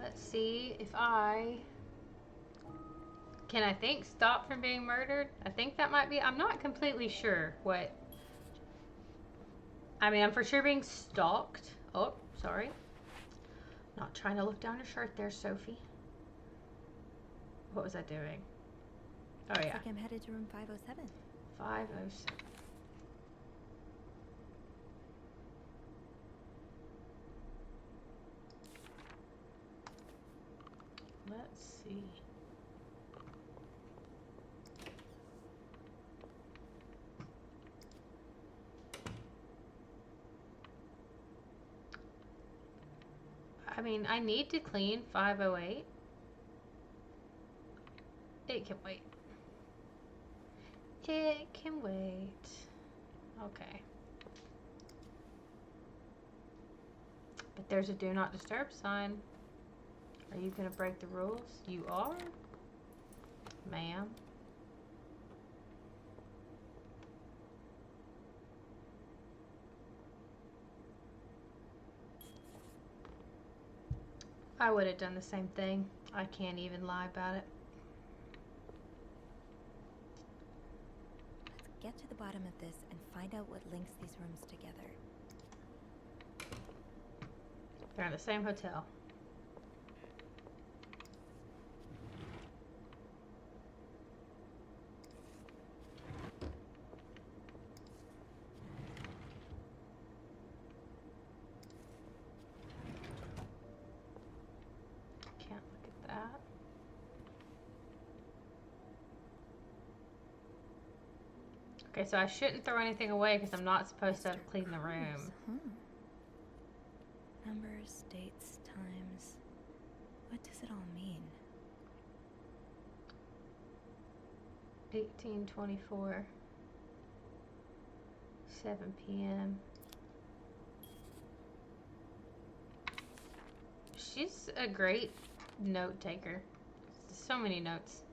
Let's see if I can, I think, stop from being murdered. I think that might be, I'm not completely sure what. I mean, I'm for sure being stalked. Oh, sorry. Not trying to look down your shirt there, Sophie. What was I doing? Oh, yeah. Looks like I'm headed to room 507. 507. Let's see. I mean, I need to clean 508. It can wait. It can wait. Okay. But there's a do not disturb sign. Are you gonna break the rules? You are? Ma'am. I would have done the same thing. I can't even lie about it. Let's get to the bottom of this and find out what links these rooms together. They're in the same hotel. Can't look at that. Okay, so I shouldn't throw anything away because I'm not supposed to clean the room. Numbers, dates, times. What does it all mean? 1824. 7 p.m. She's a great note taker. So many notes.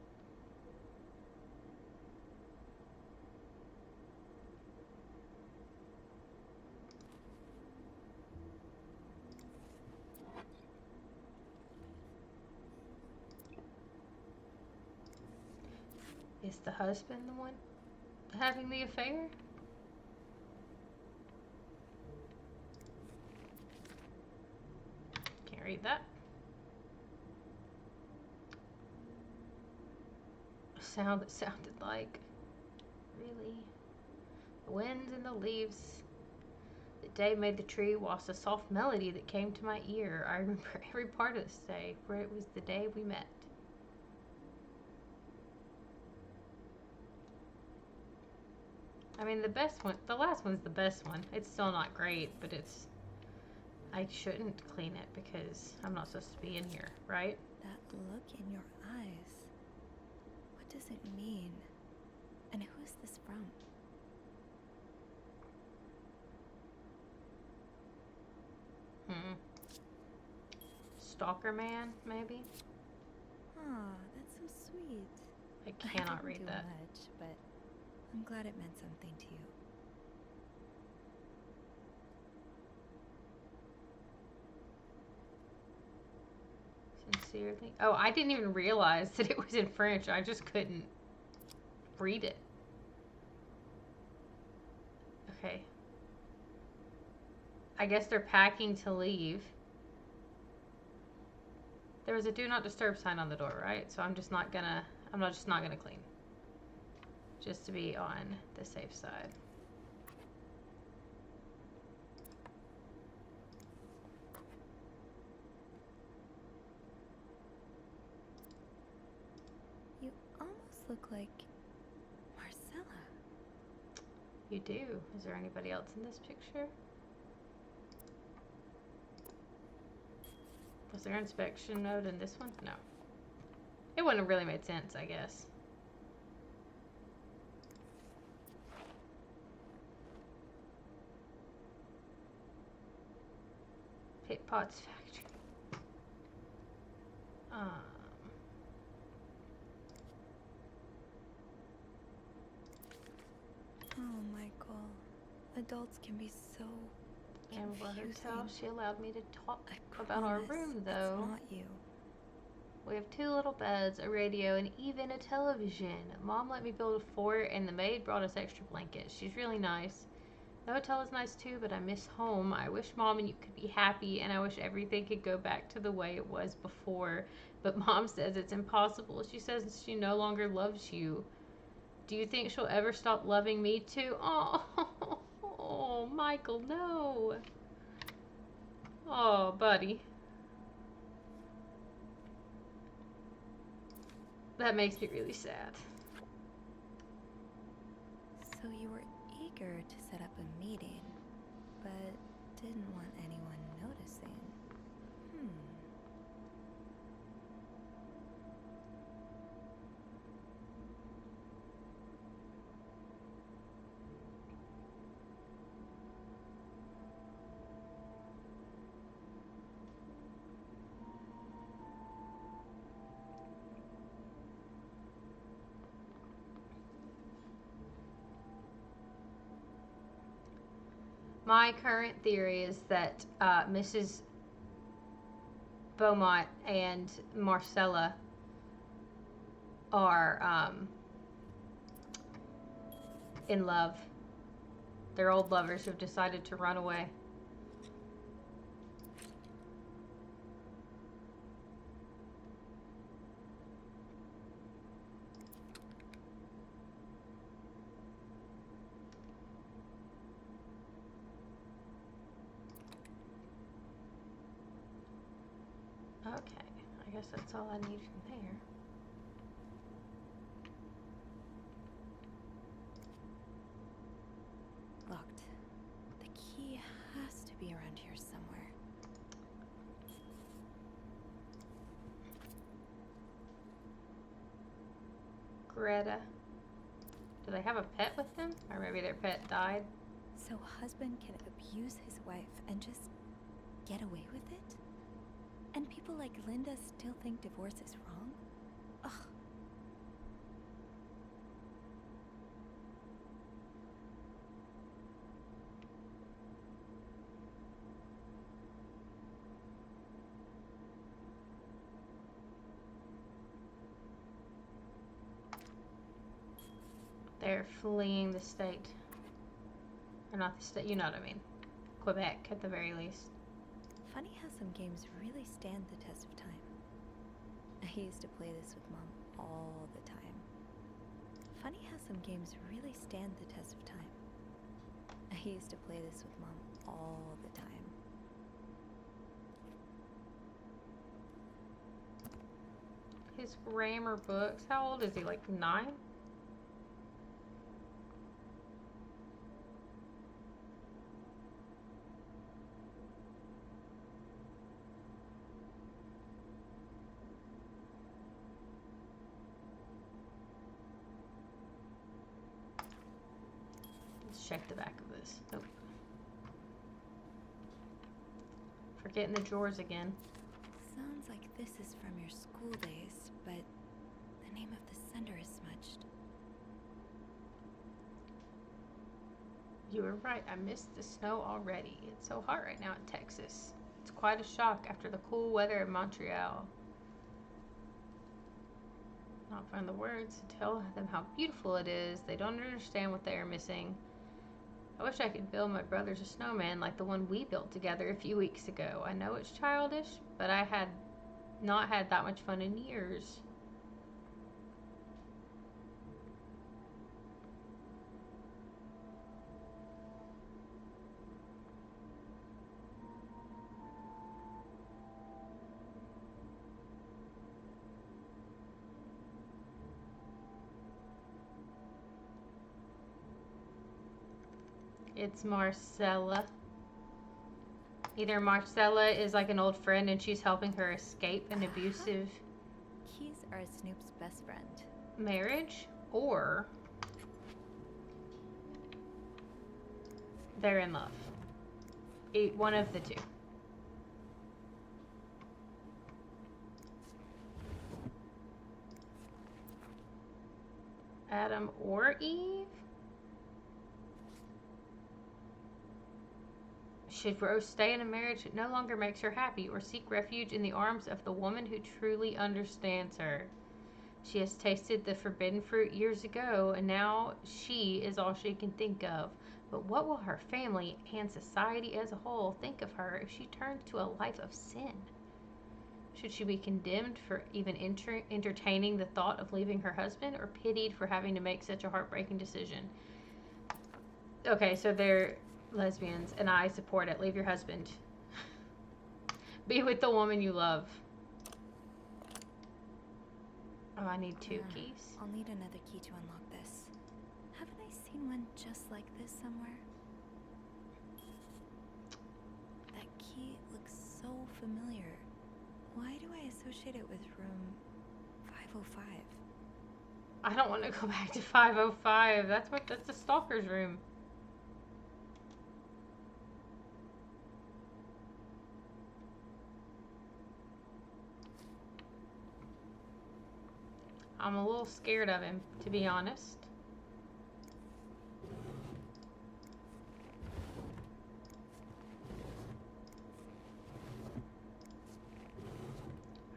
Is the husband the one having the affair? Can't read that. A sound that sounded like, really? The winds and the leaves. The day made the tree whilst a soft melody that came to my ear. I remember every part of this day, for it was the day we met. I mean, the best one, the last one's the best one. It's still not great, but it's, I shouldn't clean it because I'm not supposed to be in here, right? That look in your eyes. What does it mean? And who is this from? Stalker man, maybe? Aw, that's so sweet. I cannot didn't read do that. much, but I'm glad it meant something to you. Sincerely. Oh, I didn't even realize that it was in French. I just couldn't read it. Okay. I guess they're packing to leave. There was a do not disturb sign on the door, right? So I'm just not gonna clean. Just to be on the safe side. You almost look like Marcella. You do. Is there anybody else in this picture? Was there an inspection note in this one? No. It wouldn't have really made sense, I guess. Pit Potts Factory. Oh, Michael. Adults can be so Amber confusing. Hotel. She allowed me to talk I about our promise room, it's though. not you. We have 2 little beds, a radio, and even a television. Mom let me build a fort, and the maid brought us extra blankets. She's really nice. The hotel is nice too, but I miss home. I wish Mom and you could be happy, and I wish everything could go back to the way it was before. But Mom says it's impossible. She says she no longer loves you. Do you think she'll ever stop loving me too? Oh, Michael, no. Oh, buddy. That makes me really sad. So you were eager to set up a meeting, but didn't want anyone noticing. My current theory is that Mrs. Beaumont and Marcella are in love. They're old lovers who've decided to run away. Okay, I guess that's all I need from there. Locked. The key has to be around here somewhere. Greta. Do they have a pet with them? Or maybe their pet died? So a husband can abuse his wife and just get away with it? And people like Linda still think divorce is wrong? Ugh. They're fleeing the state. Or not the state, you know what I mean. Quebec, at the very least. Funny how some games really stand the test of time. I used to play this with Mom all the time. Funny how some games really stand the test of time. I used to play this with Mom all the time. His grammar books. How old is he? Like 9? Let's check the back of this. Nope. Forgetting the drawers again. Sounds like this is from your school days, but the name of the sender is smudged. You were right. I missed the snow already. It's so hot right now in Texas. It's quite a shock after the cool weather in Montreal. Not find the words to tell them how beautiful it is. They don't understand what they are missing. I wish I could build my brothers a snowman like the one we built together a few weeks ago. I know it's childish, but I had not had that much fun in years. It's Marcella. Either Marcella is like an old friend and she's helping her escape an abusive Keys are Snoop's best friend. marriage, or they're in love. One of the two. Adam or Eve? should Rose stay in a marriage that no longer makes her happy or seek refuge in the arms of the woman who truly understands her? She has tasted the forbidden fruit years ago, and now she is all she can think of. But what will her family and society as a whole think of her if she turns to a life of sin? Should she be condemned for even entertaining the thought of leaving her husband, or pitied for having to make such a heartbreaking decision? Okay, so they're lesbians, and I support it. Leave your husband. Be with the woman you love. Oh, I need 2 keys. I'll need another key to unlock this. Haven't I seen one just like this somewhere? That key looks so familiar. Why do I associate it with room 505? I don't want to go back to 505. That's the stalker's room. I'm a little scared of him, to be honest.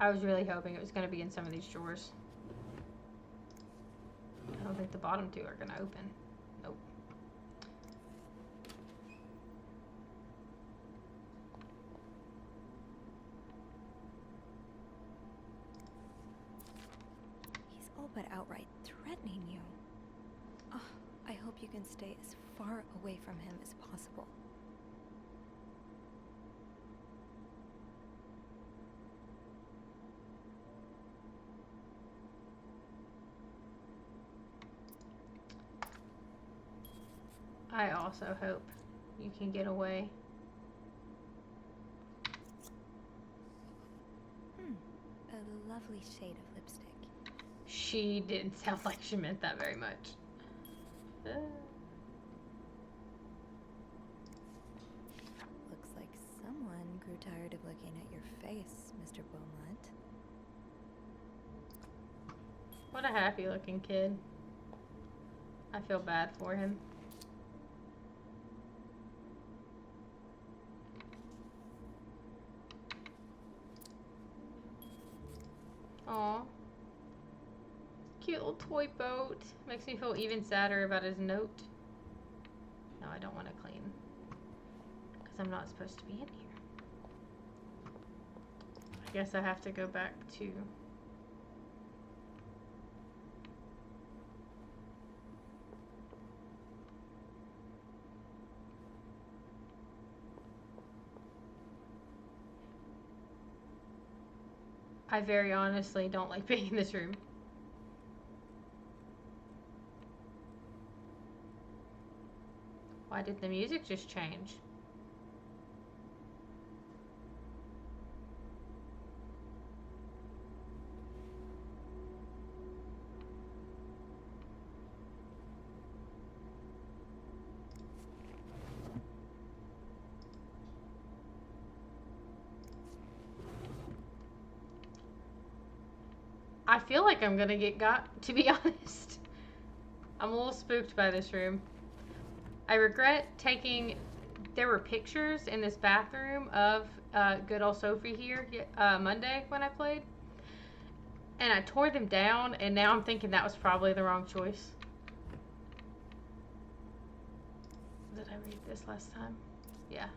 I was really hoping it was going to be in some of these drawers. I don't think the bottom 2 are going to open. Nope. He's all but outright threatening you. Oh, I hope you can stay as far away from him as possible. I also hope you can get away. A lovely shade of lipstick. She didn't sound like she meant that very much. Looks like someone grew tired of looking at your face, Mr. Beaumont. What a happy looking kid. I feel bad for him. Aw. Cute little toy boat. Makes me feel even sadder about his note. No, I don't want to clean. Because I'm not supposed to be in here. I guess I have to go back to... I very honestly don't like being in this room. Why did the music just change? I feel like I'm gonna get got, to be honest. I'm a little spooked by this room. I regret taking... There were pictures in this bathroom of good old Sophie here Monday when I played. And I tore them down, and now I'm thinking that was probably the wrong choice. Did I read this last time? Yeah.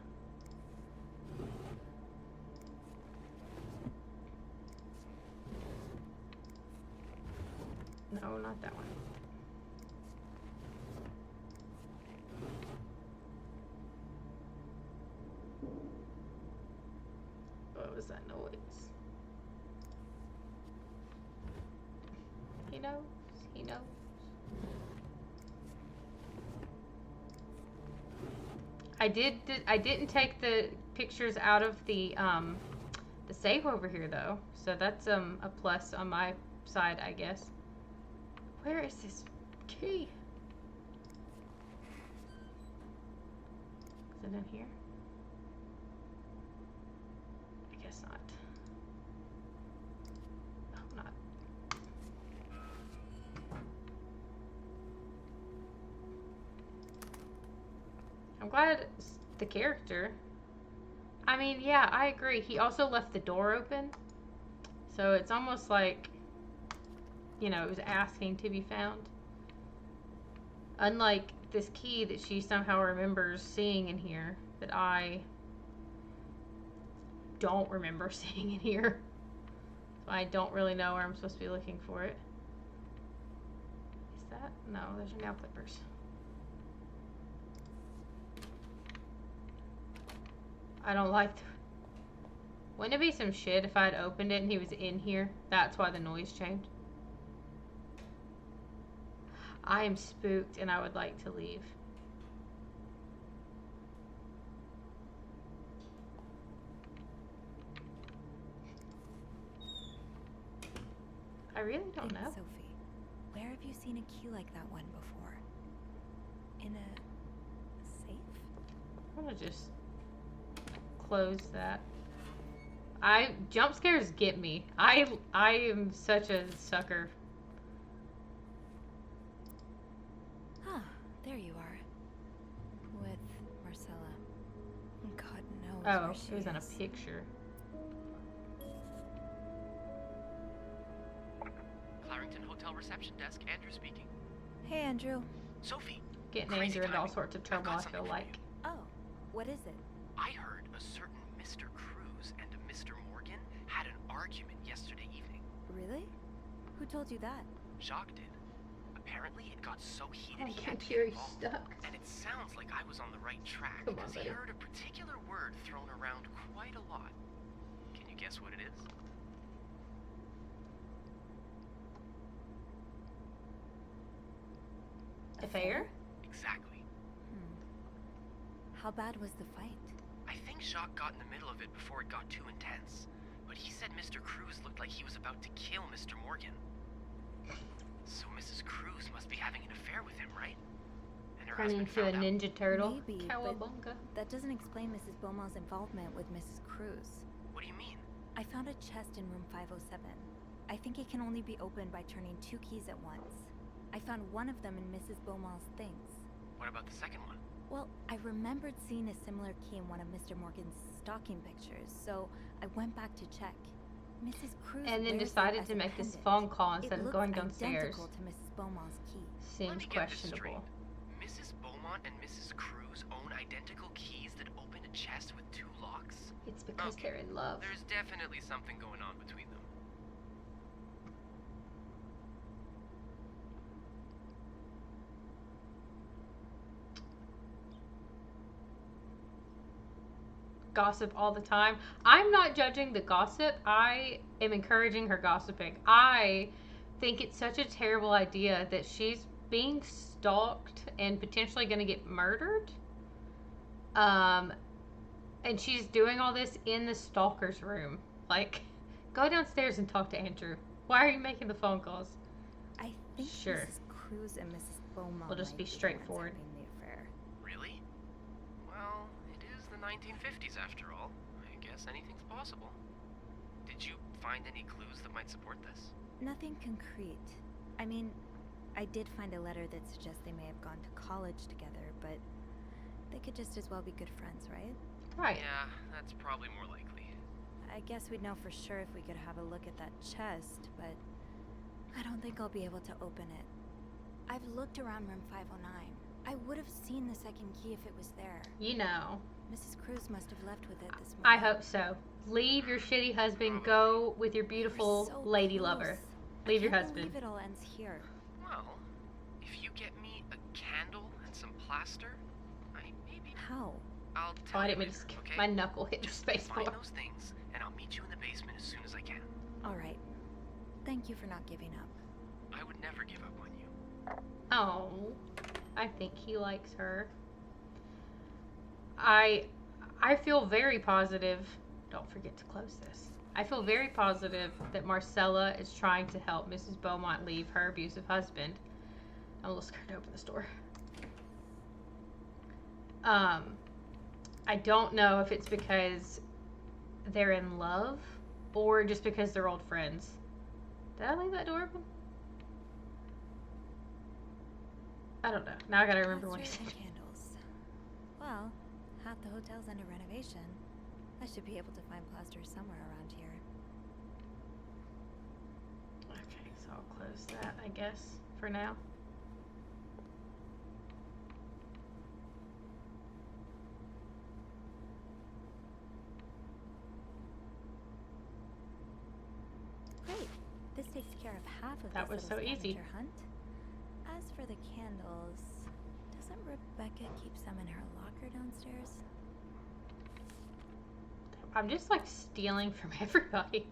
No, not that one. What was that noise? He knows. He knows. I didn't take the pictures out of the safe over here though, so that's a plus on my side, I guess. Where is this key? Is it in here? I guess not. No, not. I'm glad it's the character I mean, yeah, I agree. He also left the door open. So it's almost like, it was asking to be found. Unlike this key that she somehow remembers seeing in here that I don't remember seeing in here. So I don't really know where I'm supposed to be looking for it. Is that? No, those are nail clippers. I don't like Wouldn't it be some shit if I had opened it and he was in here? That's why the noise changed. I am spooked and I would like to leave. I really don't know. Sophie, where have you seen a key like that one before? In a safe? I'm gonna just close that. Jump scares get me. I am such a sucker. Ah, there you are. With Marcella. God knows Oh, where she it was in a is. picture. Clarington Hotel reception desk, Andrew speaking. Hey, Andrew. Sophie, Getting Crazy Andrew into all timing. sorts of I've trouble, got I something feel for like. you. Oh, what is it? I heard a certain Mr. Cruz and a Mr. Morgan had an argument yesterday evening. Really? Who told you that? Jacques did. Apparently, it got so heated Oh, he had to Jerry get involved. stuck. And it sounds like I was on the right track Come on, because he buddy. heard a particular word thrown around quite a lot. Can you guess what it is? Affair? Exactly. How bad was the fight? I think Jacques got in the middle of it before it got too intense. But he said Mr. Cruz looked like he was about to kill Mr. Morgan. So Mrs. Cruz must be having an affair with him, right? And her Turning husband into a found out. Ninja Turtle. Maybe, but Cowabunga. that doesn't explain Mrs. Beaumont's involvement with Mrs. Cruz. What do you mean? I found a chest in room 507. I think it can only be opened by turning 2 keys at once. I found one of them in Mrs. Beaumont's things. What about the second one? Well, I remembered seeing a similar key in one of Mr. Morgan's stocking pictures, so I went back to check. Mrs. Cruz And then wears it decided as to a make this pendant. phone call It instead of looks going downstairs. identical to Mrs. Beaumont's key. Let Seems me get this questionable. straight. Mrs. Beaumont and Mrs. Cruz own identical keys that open a chest with 2 locks? It's because Okay. they're in love. There's definitely something going on between them. Gossip all the time. I'm not judging the gossip. I am encouraging her gossiping. I think it's such a terrible idea that she's being stalked and potentially going to get murdered. And she's doing all this in the stalker's room. Like, go downstairs and talk to Andrew. Why are you making the phone calls? I think Sure. Mrs. Cruz and Mrs. Beaumont We'll just might be the ones straightforward. having the affair. Really? Well, it is the 1950s after all. I guess anything's possible. Did you find any clues that might support this? Nothing concrete. I mean, I did find a letter that suggests they may have gone to college together, but they could just as well be good friends, right? Right. Yeah, that's probably more likely. I guess we'd know for sure if we could have a look at that chest, but I don't think I'll be able to open it. I've looked around room 509. I would have seen the second key if it was there. You know. Mrs. Cruz must have left with it this I morning. hope so. Leave your shitty husband. Probably. Go with your We're beautiful so lady close. lover. I Leave your can't husband. believe it all ends here. Well, if you get me a candle and some plaster, I maybe How? I'll Oh, tell I you didn't mean later, to okay? my knuckle hit the Just space find bar. those things, and I'll meet you in the basement as soon as I can. All right. Thank you for not giving up. I would never give up on you. Oh, I think he likes her. I feel very positive. Don't forget to close this. I feel very positive that Marcella is trying to help Mrs. Beaumont leave her abusive husband. I'm a little scared to open this door. I don't know if it's because they're in love or just because they're old friends. Did I leave that door open? I don't know. Now I gotta remember what he Plaster said. and candles. Well, half the hotel's under renovation. I should be able to find plaster somewhere around here. Okay, so I'll close that, I guess, for now. Great. This takes care of half of That this was little so easy. scavenger hunt. As for the candles, doesn't Rebecca keep some in her locker downstairs? I'm just like stealing from everybody.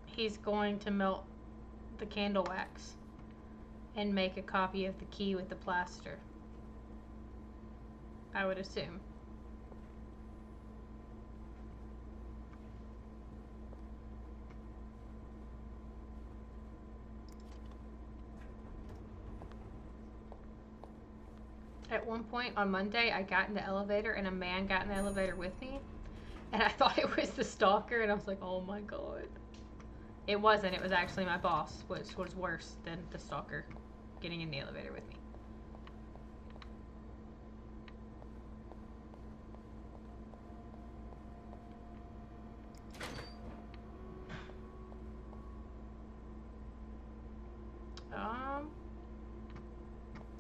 He's going to melt the candle wax and make a copy of the key with the plaster, I would assume. At one point on Monday, I got in the elevator and a man got in the elevator with me, and I thought it was the stalker, and I was like, oh my god. It wasn't. It was actually my boss, which was worse than the stalker getting in the elevator with me.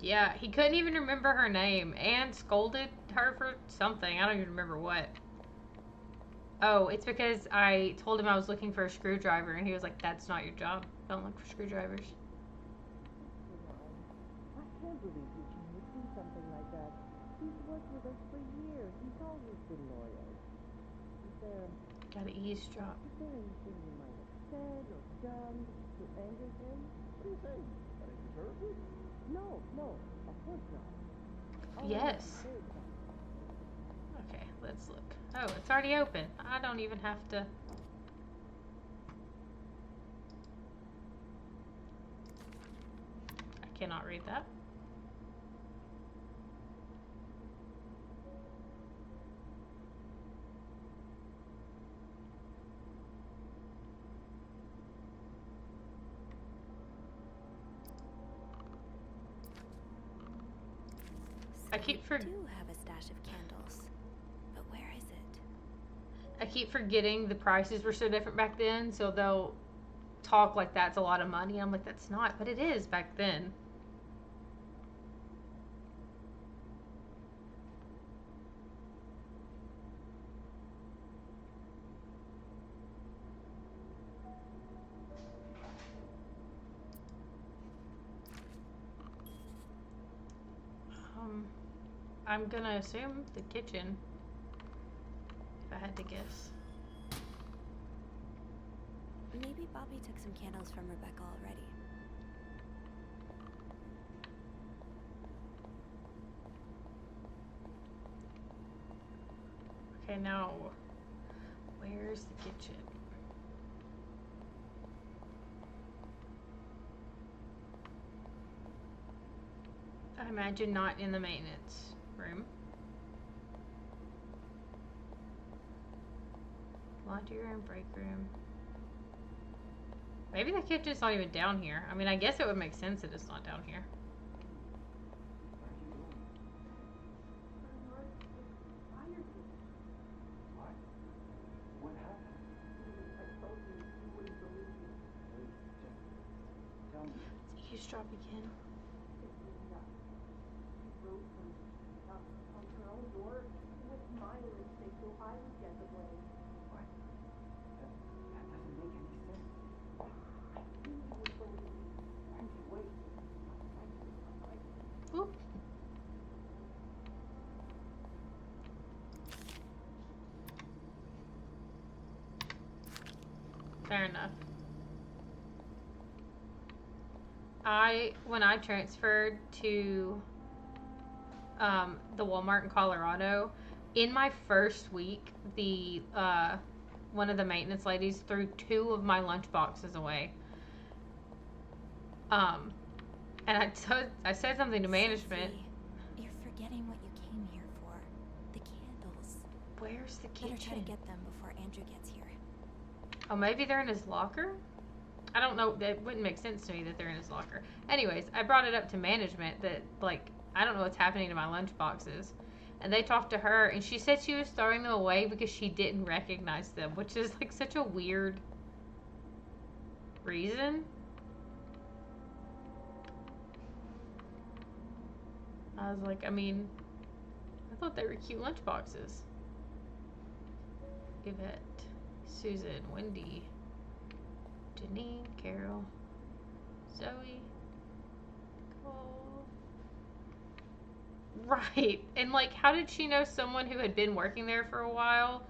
Yeah, he couldn't even remember her name and scolded her for something. I don't even remember what. Oh, it's because I told him I was looking for a screwdriver, and he was like, that's not your job. Don't look for screwdrivers. I can't believe you would do something like that. He's worked with us for years. He's always been loyal. Gotta eavesdrop. Is there anything you might have said or done to anger him? What do you think? That he deserves it? No, of course not. Yes. Okay, let's look. Oh, it's already open. I don't even have to... I cannot read that. I keep do have a stash of candles, but where is it? I keep forgetting the prices were so different back then, so they'll talk like that's a lot of money. I'm like, that's not, but it is back then. I'm gonna assume the kitchen, if I had to guess. Maybe Bobby took some candles from Rebecca already. Okay, now, where's the kitchen? I imagine not in the maintenance room. Laundry room, break room. Maybe the kitchen's not even down here. I mean, I guess it would make sense that it's not down here. What happened? I told you you wouldn't believe me. Just tell me. It's eavesdrop again. She wrote from her own door with my lipstick, so I would get the blame. What? That doesn't make any sense. I knew you would believe me. Frankie, wait. Oop. Fair enough. When I transferred to the Walmart in Colorado, in my first week, the one of the maintenance ladies threw 2 of my lunch boxes away. And I said something to management. Susie, you're forgetting what you came here for. The candles. Where's the Better try to kitchen? get them before Andrew gets here. Oh, maybe they're in his locker? I don't know, that wouldn't make sense to me that they're in his locker. Anyways, I brought it up to management that, like, I don't know what's happening to my lunch boxes. And they talked to her, and she said she was throwing them away because she didn't recognize them, which is, like, such a weird reason. I was like, I mean, I thought they were cute lunch boxes. Yvette, Susan, Wendy, Janine, Carol, Zoe, Nicole. Right. And, like, how did she know someone who had been working there for a while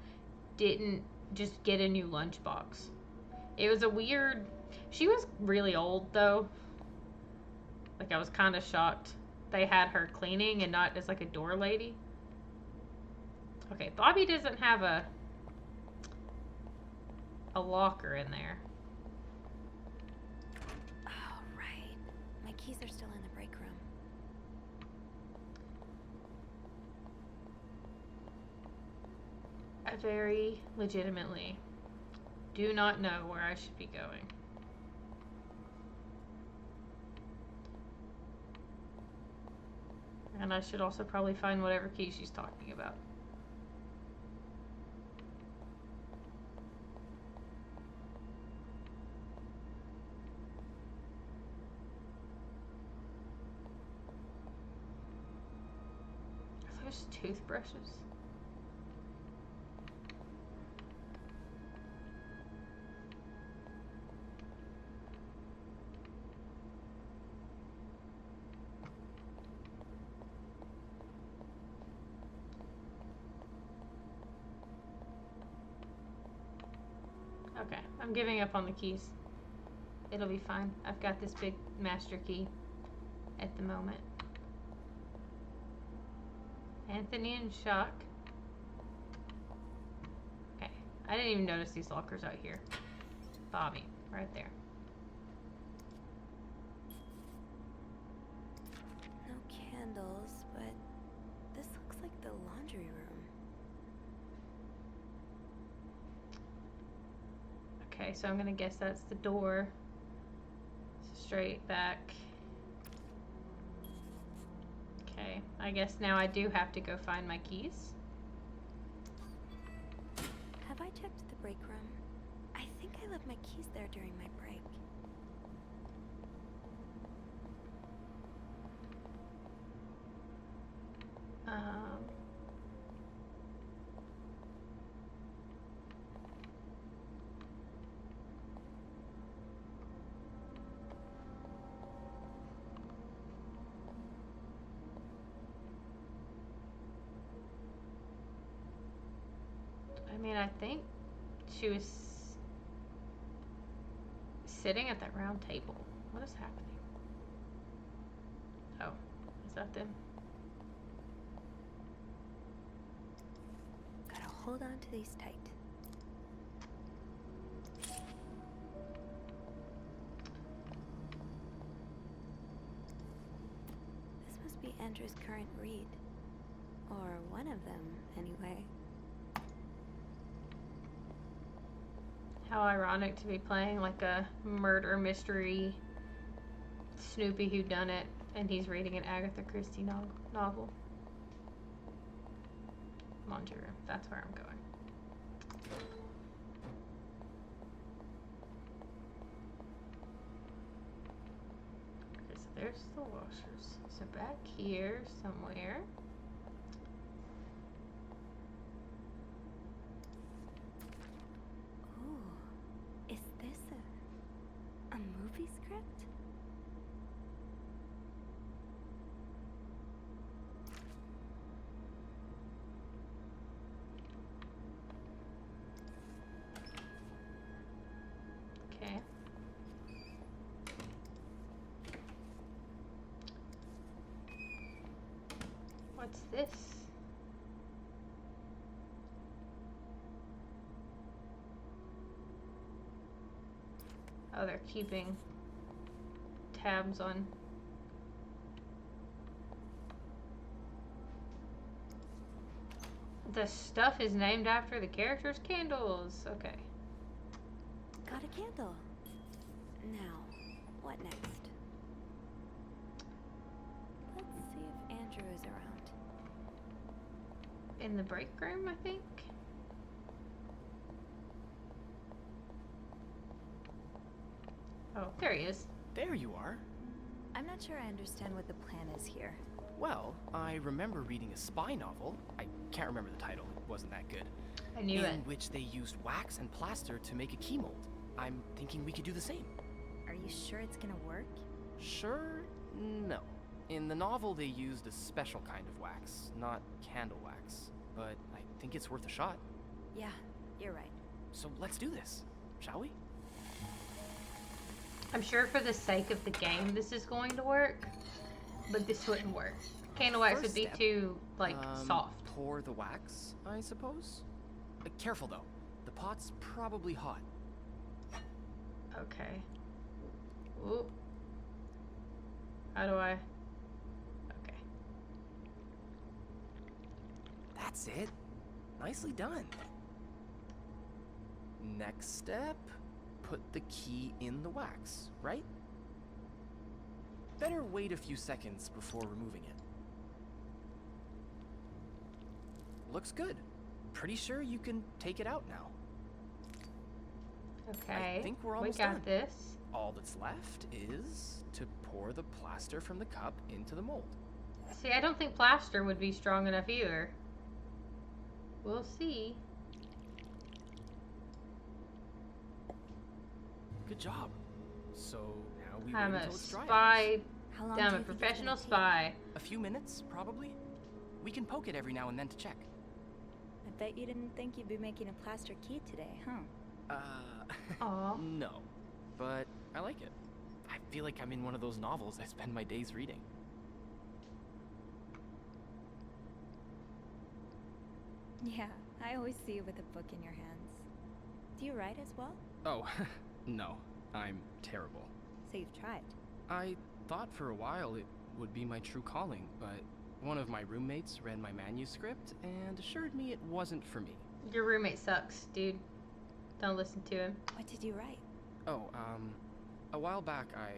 didn't just get a new lunchbox? It was a weird... She was really old, though. Like, I was kind of shocked they had her cleaning and not as, like, a door lady. Okay, Bobby doesn't have a locker in there. Oh, right. My keys are still in the break room. I very legitimately do not know where I should be going. And I should also probably find whatever key she's talking about. Are those toothbrushes? Okay, I'm giving up on the keys. It'll be fine. I've got this big master key at the moment. Anthony in shock. Okay, I didn't even notice these lockers out here. Bobby, right there. No candles, but this looks like the laundry room. Okay, so I'm gonna guess that's the door. Straight back. Okay, I guess now I do have to go find my keys. Have I checked the break room? I think I left my keys there during my break. I mean, I think she was sitting at that round table. What is happening? Oh, is that them? Gotta hold on to these tight. This must be Andrew's current read. Or one of them, anyway. How ironic to be playing like a murder mystery Snoopy whodunit, and he's reading an Agatha Christie novel. Laundry room. That's where I'm going. Okay, so there's the washers. So back here somewhere. Ooh, is this a movie script? Okay. What's this? Oh, they're keeping tabs on. The stuff is named after the characters' candles. Okay. Got a candle. Now, what next? Let's see if Andrew is around. In the break room, I think. Oh, there he is. There you are. I'm not sure I understand what the plan is here. Well, I remember reading a spy novel. I can't remember the title, it wasn't that good. I knew in it. which they used wax and plaster to make a key mold. I'm thinking we could do the same. Are you sure it's gonna work? Sure? No. In the novel, they used a special kind of wax, not candle wax. But I think it's worth a shot. Yeah, you're right. So let's do this, shall we? I'm sure for the sake of the game this is going to work, but this wouldn't work. Candle wax would First be step, too, like, soft. Pour the wax, I suppose? Careful though, the pot's probably hot. Okay. Oop. How do I? Okay. That's it. Nicely done. Next step, put the key in the wax, right? Better wait a few seconds before removing it. Looks good. Pretty sure you can take it out now. Okay. I think we're We almost got done. this. All that's left is to pour the plaster from the cup into the mold. See, I don't think plaster would be strong enough either. We'll see. Good job. So now we I'm wait a until it's dry. I spy. guess. How long do I'm you a think it's professional gonna take? spy. A few minutes, probably. We can poke it every now and then to check. I bet you didn't think you'd be making a plaster key today, huh? Aw. No. But I like it. I feel like I'm in one of those novels I spend my days reading. Yeah, I always see you with a book in your hands. Do you write as well? Oh, no. I'm terrible. So you've tried. I thought for a while it would be my true calling, but one of my roommates read my manuscript and assured me it wasn't for me. Your roommate sucks, dude. Don't listen to him. What did you write? Oh, a while back I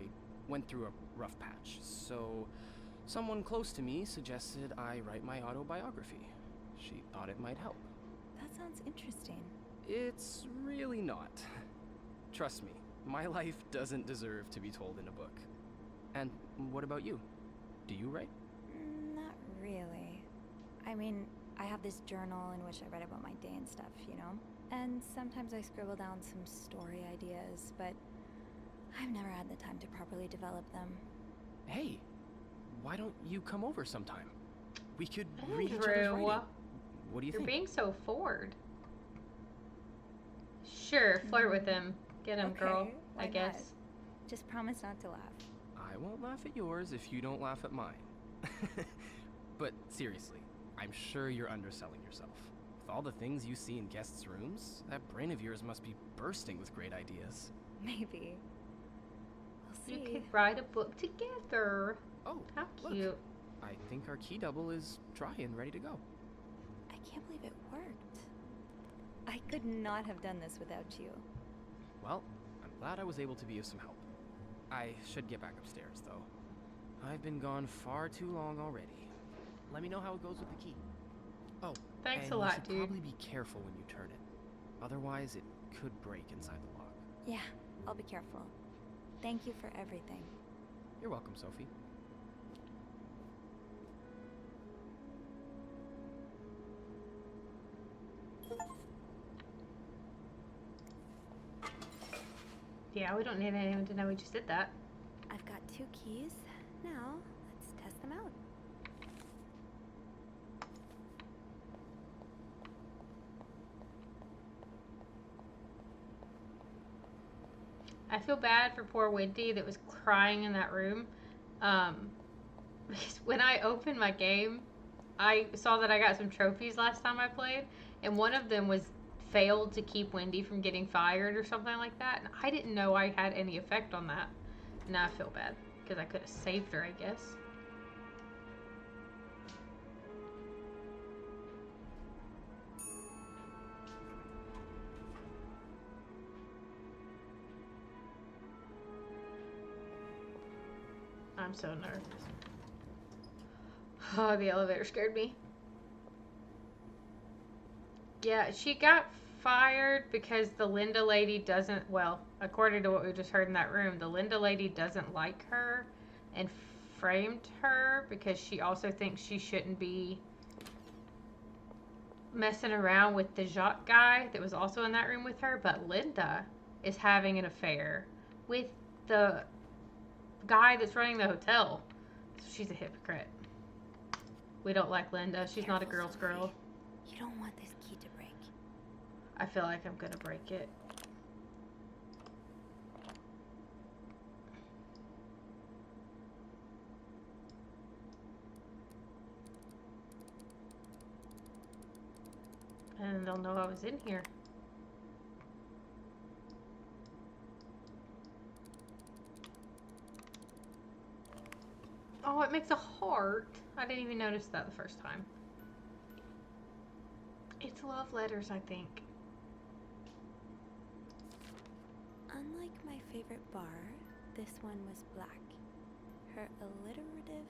went through a rough patch, so someone close to me suggested I write my autobiography. She thought it might help. That sounds interesting. It's really not. Trust me, my life doesn't deserve to be told in a book. And what about you? Do you write? Not really. I mean, I have this journal in which I write about my day and stuff, you know? And sometimes I scribble down some story ideas, but I've never had the time to properly develop them. Hey, why don't you come over sometime? We could read each other's Andrew, writing. What do you you're think? being so forward. Sure, flirt with him. Get him, Okay, girl. why I guess. not? Just promise not to laugh. I won't laugh at yours if you don't laugh at mine. But seriously, I'm sure you're underselling yourself. With all the things you see in guests' rooms, that brain of yours must be bursting with great ideas. Maybe. We'll You see. could write a book together. Oh, How look. cute. I think our key double is dry and ready to go. I can't believe it worked. I could not have done this without you. Well, I'm glad I was able to be of some help. I should get back upstairs, though. I've been gone far too long already. Let me know how it goes with the key. Oh, Thanks and a you lot, should dude. probably be careful when you turn it. Otherwise, it could break inside the lock. Yeah, I'll be careful. Thank you for everything. You're welcome, Sophie. Yeah, we don't need anyone to know we just did that. I've got 2 keys. Now, let's test them out. I feel bad for poor Wendy that was crying in that room. Because when I opened my game, I saw that I got some trophies last time I played, and one of them was failed to keep Wendy from getting fired or something like that. And I didn't know I had any effect on that. Now I feel bad because I could have saved her, I guess. I'm so nervous. Oh, the elevator scared me. Yeah, she got fired because the Linda lady doesn't, well, according to what we just heard in that room, the Linda lady doesn't like her and framed her because she also thinks she shouldn't be messing around with the Jacques guy that was also in that room with her. But Linda is having an affair with the guy that's running the hotel. So she's a hypocrite. We don't like Linda. She's not a Careful, girl's girl. Sophie. You don't want this key to break. I feel like I'm gonna break it. And they'll know I was in here. Oh, it makes a heart. I didn't even notice that the first time. It's love letters, I think. Unlike my favorite bar, this one was black. Her alliterative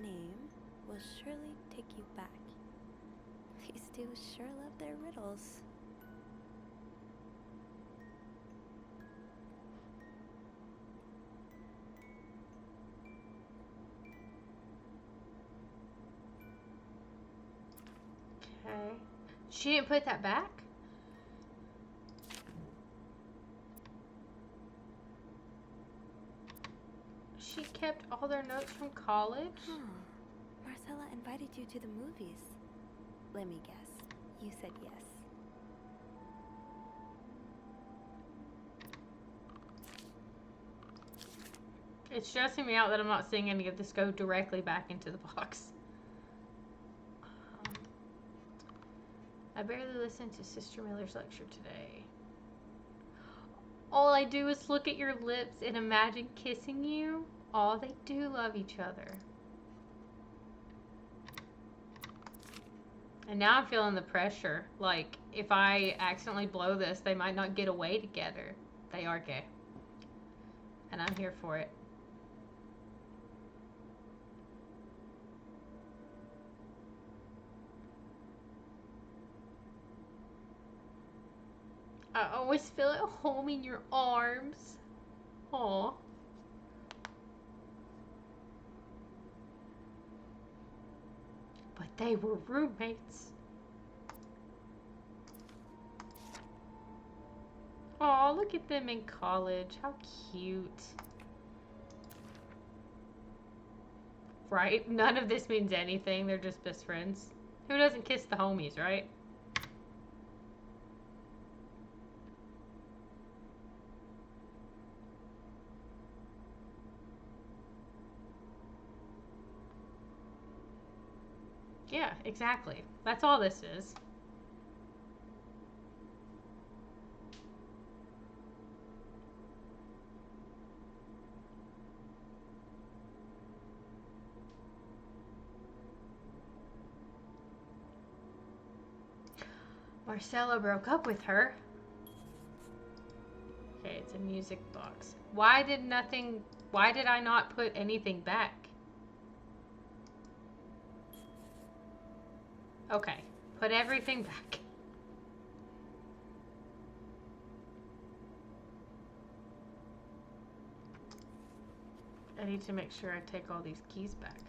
name will surely take you back. These two sure love their riddles. Okay. She didn't put that back? She kept all their notes from college? Huh. Marcella invited you to the movies. Let me guess. You said yes. It's stressing me out that I'm not seeing any of this go directly back into the box. I barely listened to Sister Miller's lecture today. All I do is look at your lips and imagine kissing you. Oh, they do love each other. And now I'm feeling the pressure. Like, if I accidentally blow this, they might not get away together. They are gay. And I'm here for it. I always feel at home in your arms. Aw. But they were roommates. Aw, look at them in college. How cute. Right? None of this means anything. They're just best friends. Who doesn't kiss the homies, right? Yeah, exactly. That's all this is. Marcella broke up with her. Okay, it's a music box. Why did I not put anything back? Okay, put everything back. I need to make sure I take all these keys back.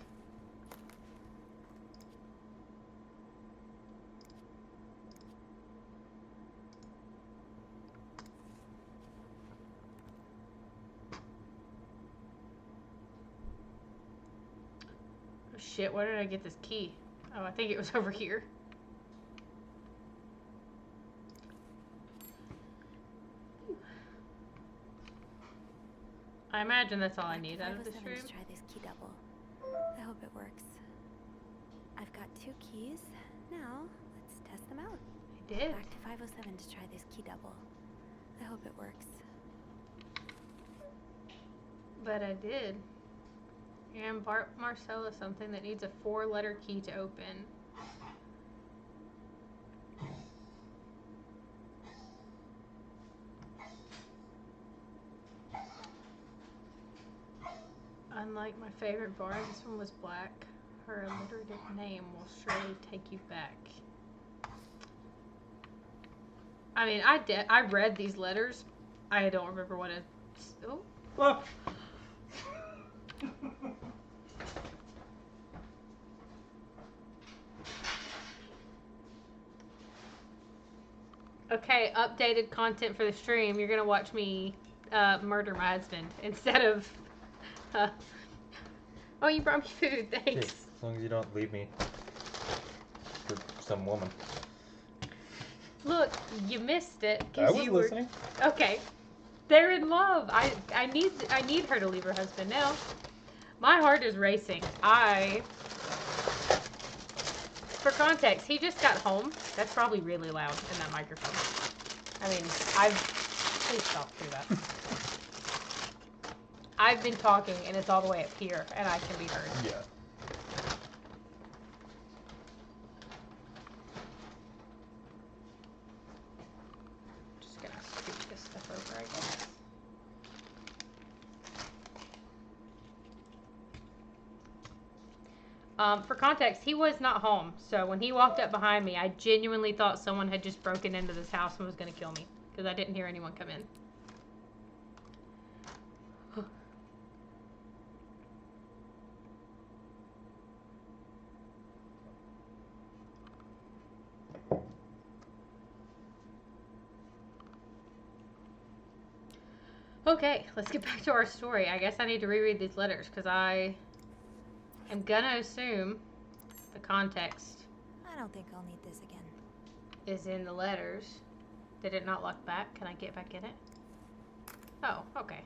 Oh shit, where did I get this key? Oh, I think it was over here. I imagine that's all I need out of this room. Try this key double. I hope it works. I've got 2 keys. Now, let's test them out. I did. Back to 507 to try this key double. I hope it works. But I did. And Bart Marcella something that needs a 4-letter key to open. Unlike my favorite bar, this one was black. Her alliterative name will surely take you back. I mean, I read these letters. I don't remember what it. Oh. Oh. Okay, updated content for the stream. You're gonna watch me murder my husband instead of. Oh, you brought me food. Thanks. Okay, as long as you don't leave me for some woman. Look, you missed it. I was listening. Okay, they're in love. I need her to leave her husband now. My heart is racing. For context, he just got home. That's probably really loud in that microphone. I mean, please stop through that. I've been talking and it's all the way up here and I can be heard. Yeah. Just gonna scoop this stuff over, I guess. For context, he was not home, so when he walked up behind me, I genuinely thought someone had just broken into this house and was going to kill me, because I didn't hear anyone come in. Okay, let's get back to our story. I guess I need to reread these letters, because I am gonna assume the context I don't think I'll need this again. is in the letters. Did it not lock back? Can I get back in it? Oh, okay.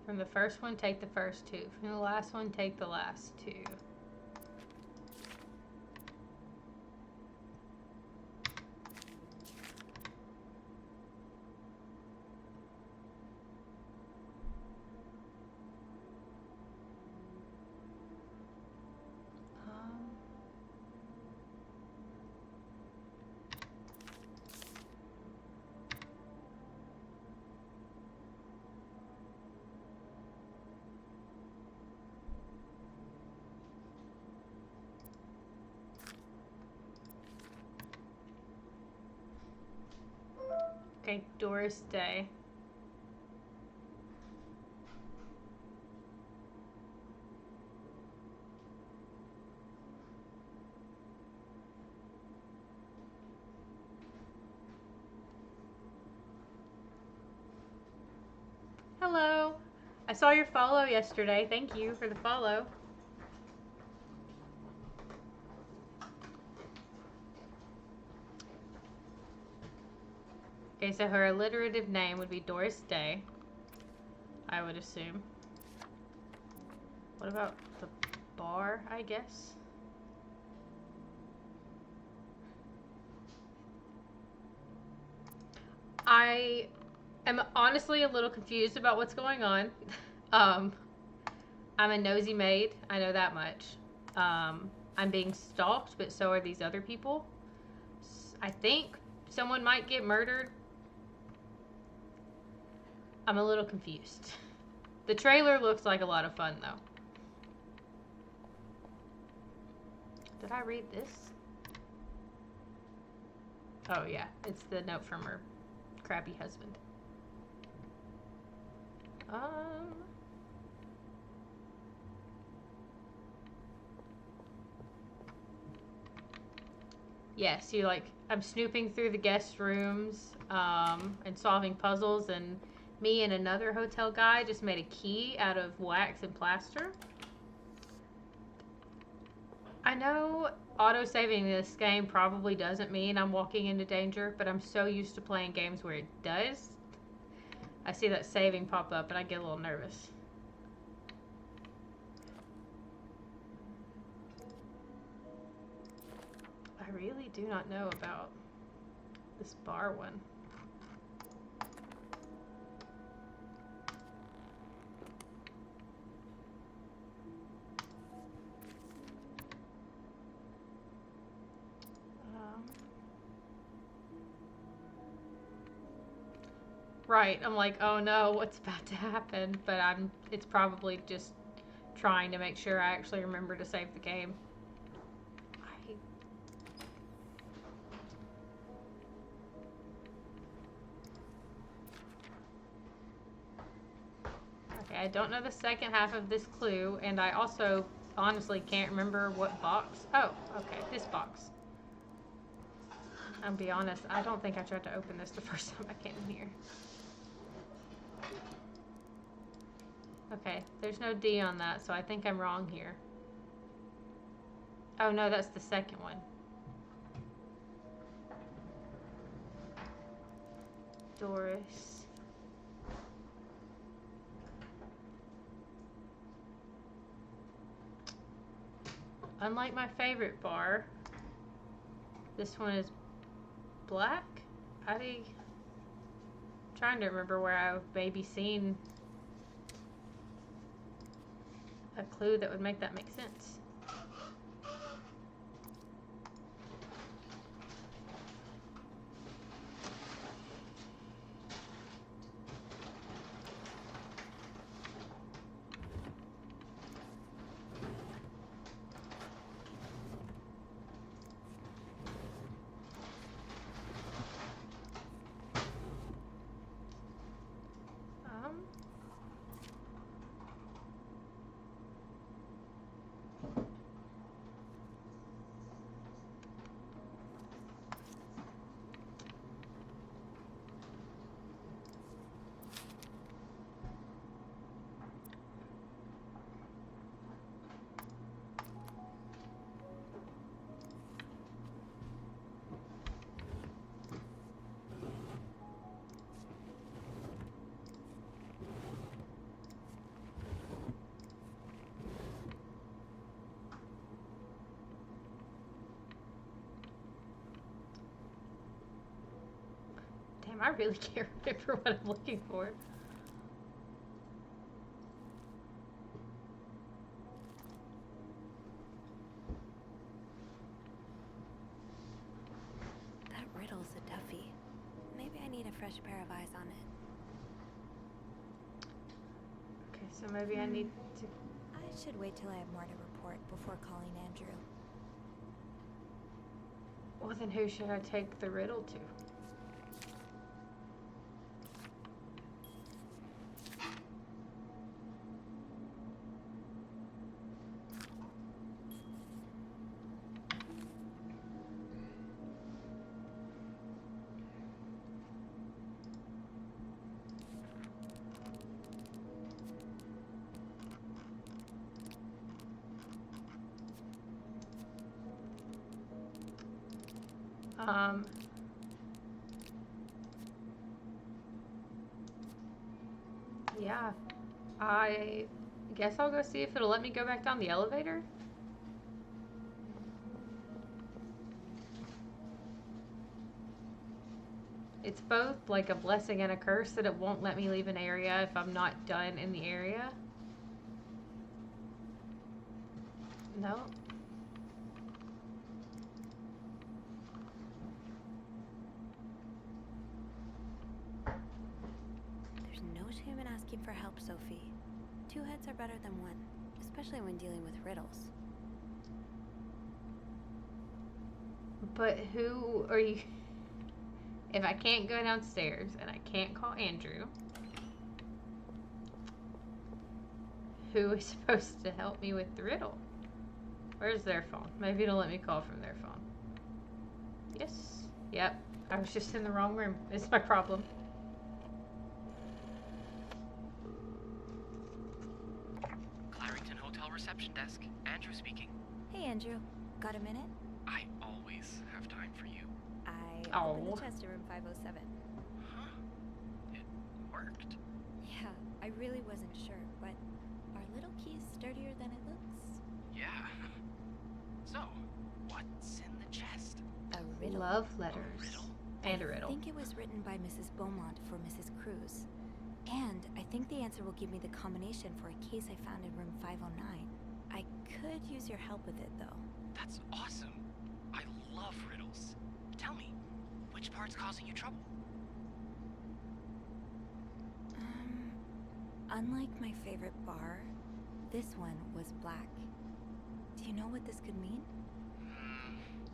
From the first one, take the first two. From the last one, take the last two. Okay, Doris Day. Hello. I saw your follow yesterday. Thank you for the follow. Okay, so her alliterative name would be Doris Day, I would assume. What about the bar, I guess? I am honestly a little confused about what's going on. I'm a nosy maid, I know that much. I'm being stalked, but so are these other people. I think someone might get murdered. I'm a little confused. The trailer looks like a lot of fun, though. Did I read this? Oh, yeah. It's the note from her crappy husband. Yes, you like, I'm snooping through the guest rooms, and solving puzzles, and me and another hotel guy just made a key out of wax and plaster. I know auto-saving this game probably doesn't mean I'm walking into danger, but I'm so used to playing games where it does. I see that saving pop up and I get a little nervous. I really do not know about this bar one. Right. I'm like, oh no, what's about to happen? But it's probably just trying to make sure I actually remember to save the game. Okay, I don't know the second half of this clue, and I also honestly can't remember what box. Oh, okay, this box. I'll be honest, I don't think I tried to open this the first time I came in here. Okay, there's no D on that, so I think I'm wrong here. Oh no, that's the second one. Doris. Unlike my favorite bar, this one is black. I'm trying to remember where I've maybe seen a clue that would make that make sense. Damn, I really can't remember what I'm looking for. That riddle's a toughie. Maybe I need a fresh pair of eyes on it. Okay, so maybe I need to... I should wait till I have more to report before calling Andrew. Well, then who should I take the riddle to? Yeah, I guess I'll go see if it'll let me go back down the elevator. It's both like a blessing and a curse that it won't let me leave an area if I'm not done in the area. No. There's no shame in asking for help, Sophie. Two heads are better than one, especially when dealing with riddles. But who are you? If I can't go downstairs and I can't call Andrew, who is supposed to help me with the riddle? Where's their phone? Maybe it'll let me call from their phone. Yes. Yep. I was just in the wrong room. It's my problem. Clarington Hotel reception desk. Andrew speaking. Hey, Andrew. Got a minute? I always have time for you. I opened the chest in room 507. Huh? It worked. Yeah, I really wasn't sure, but are little keys sturdier than it looks? Yeah. So, what's in the chest? A riddle. Love letters. riddle? And a I riddle. think it was written by Mrs. Beaumont for Mrs. Cruz. And I think the answer will give me the combination for a case I found in room 509. I could use your help with it, though. That's awesome. I love riddles. Tell me, which part's causing you trouble? Unlike my favorite bar, this one was black. Do you know what this could mean?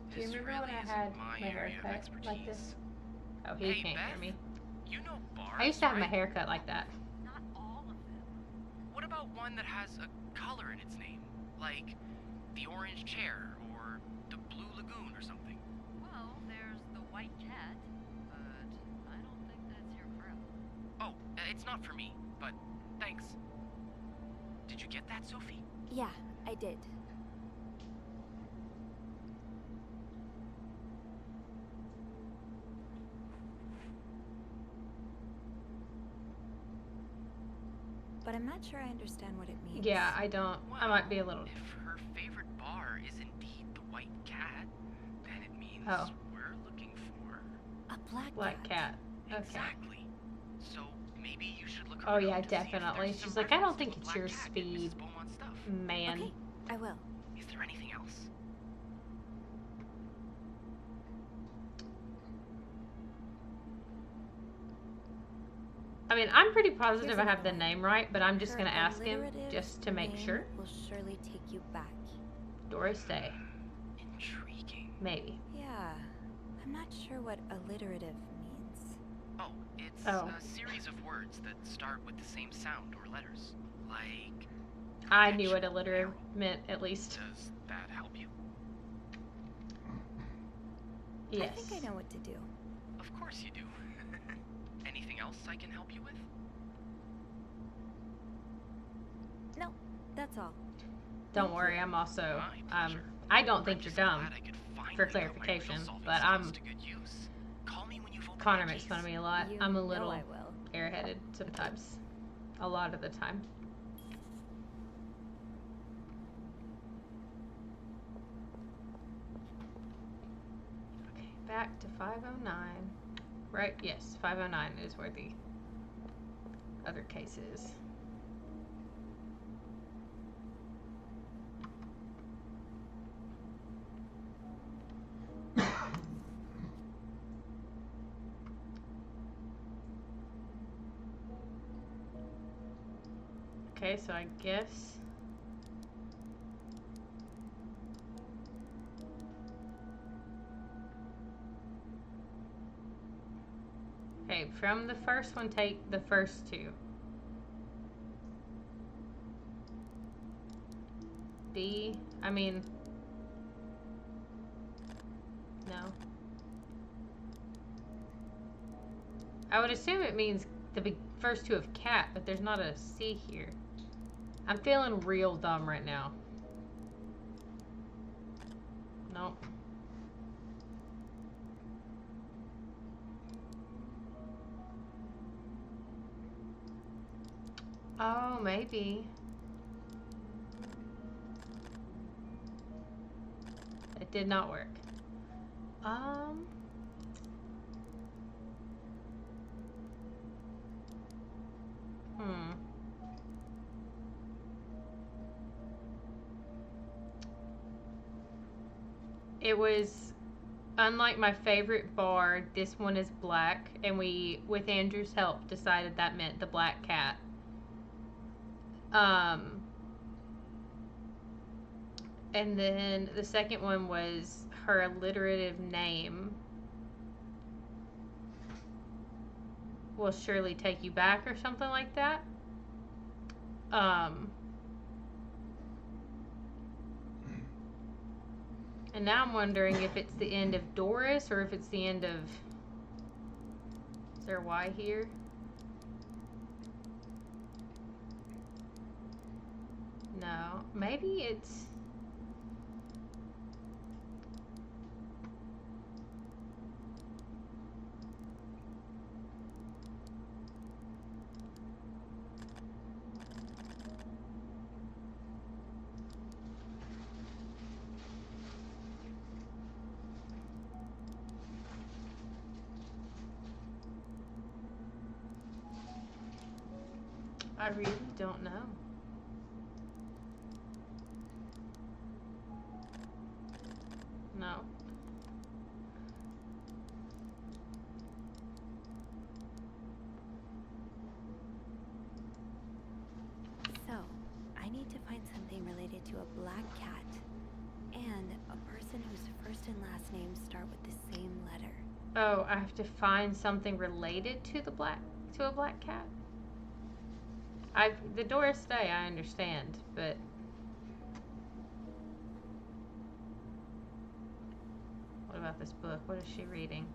Do you This remember when really I isn't had my my area of haircut like this? expertise. Oh, he Hey, can't hear Beth? me. You know bars, I used to have my right? hair cut like that. Not all of them. What about one that has a color in its name? Like the Orange Chair or the Blue Lagoon or something? Well, there's the White Cat, but I don't think that's your crowd. Oh, it's not for me, but thanks. Did you get that, Sophie? Yeah, I did. But I'm not sure I understand what it means. Yeah, I don't. I might be a little. If her favorite bar is indeed the White Cat, then it means Oh. we're looking for... A black Black cat. Okay. Exactly. So maybe you should look Oh, around yeah, to see if definitely. there's She's some like, I don't reference think to a it's black your cat in speed, Mrs. Beaumont's stuff. man. Okay, I will. Is there anything else? I mean, I'm pretty positive Here's I have the another one. name right, but I'm just Her gonna ask him alliterative just to make name sure. will surely take you back. Doris Day. Intriguing. Maybe. Yeah, I'm not sure what alliterative means. Oh, it's Oh. a series of words that start with the same sound or letters. Like... I knew what perpetual alliterative arrow. meant, at least. Does that help you? Yes. I think I know what to do. Of course you do. Anything else I can help you with? No, that's all. Don't Thank worry, you. I'm also, My pleasure. I don't I'm think you're just dumb. glad I could finally for put my clarification, riddle-solving but skills I'm- to good use. Call me when you've opened Connor that makes case. fun of me a lot. You I'm a know little I will. airheaded sometimes. A lot of the time. Okay, back to 509. Right? Yes, 509 is where the other case is. Okay, so I guess okay, from the first one take the first two. B, I mean no. I would assume it means the first two of cat, but there's not a C here. I'm feeling real dumb right now. Nope. Oh, maybe. It did not work. It was, unlike my favorite bar, this one is black, and we, with Andrew's help, decided that meant the black cat. And then the second one was her alliterative name will surely take you back or something like that. And now I'm wondering if it's the end of Doris or if it's the end of... Is there a Y here? No. Maybe it's... I really don't know. No. a black cat and a person whose first and last names start with the same letter. Oh, I have to find something related to a black cat. The Doris Day I understand, but what about this book? What is she reading?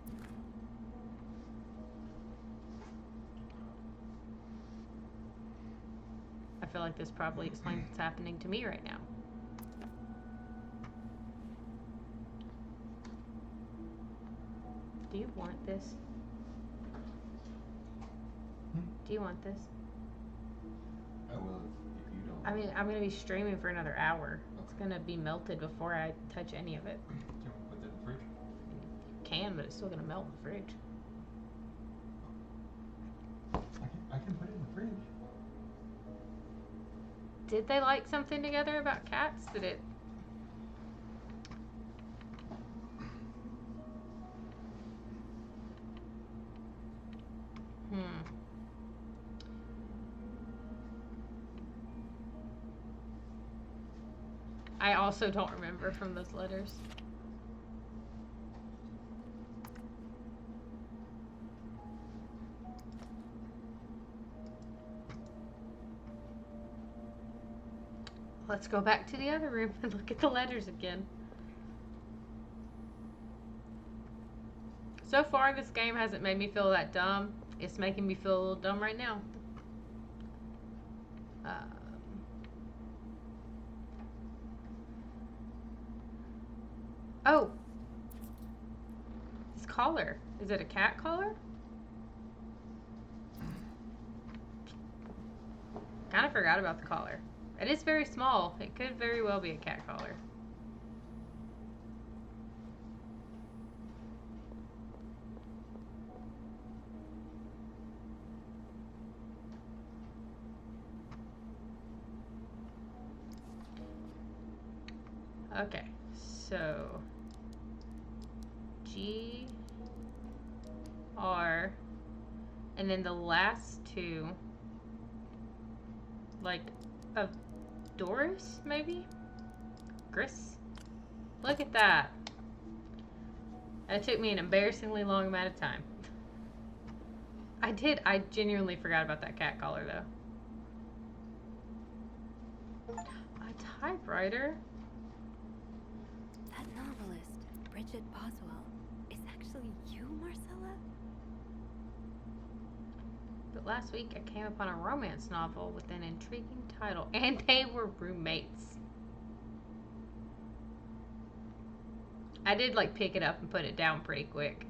I feel like this probably explains what's happening to me right now. Do you want this? Do you want this? I will if you don't. I mean, I'm gonna be streaming for another hour. It's gonna be melted before I touch any of it. Can we put that in the fridge? Can, but it's still gonna melt in the fridge. I can put it in the fridge. Did they like something together about cats? Did it? I also don't remember from those letters. Let's go back to the other room and look at the letters again. So far, this game hasn't made me feel that dumb. It's making me feel a little dumb right now. Oh! This collar. Is it a cat collar? Kind of forgot about the collar. It is very small. It could very well be a cat collar. Okay, so G R and then the last two, like of Doris, maybe? Gris? Look at that. That took me an embarrassingly long amount of time. I genuinely forgot about that cat collar though. A typewriter? That novelist, Bridget Boswell, is actually you, Marcella? But last week I came upon a romance novel with an intriguing title, and they were roommates. I did like pick it up and put it down pretty quick.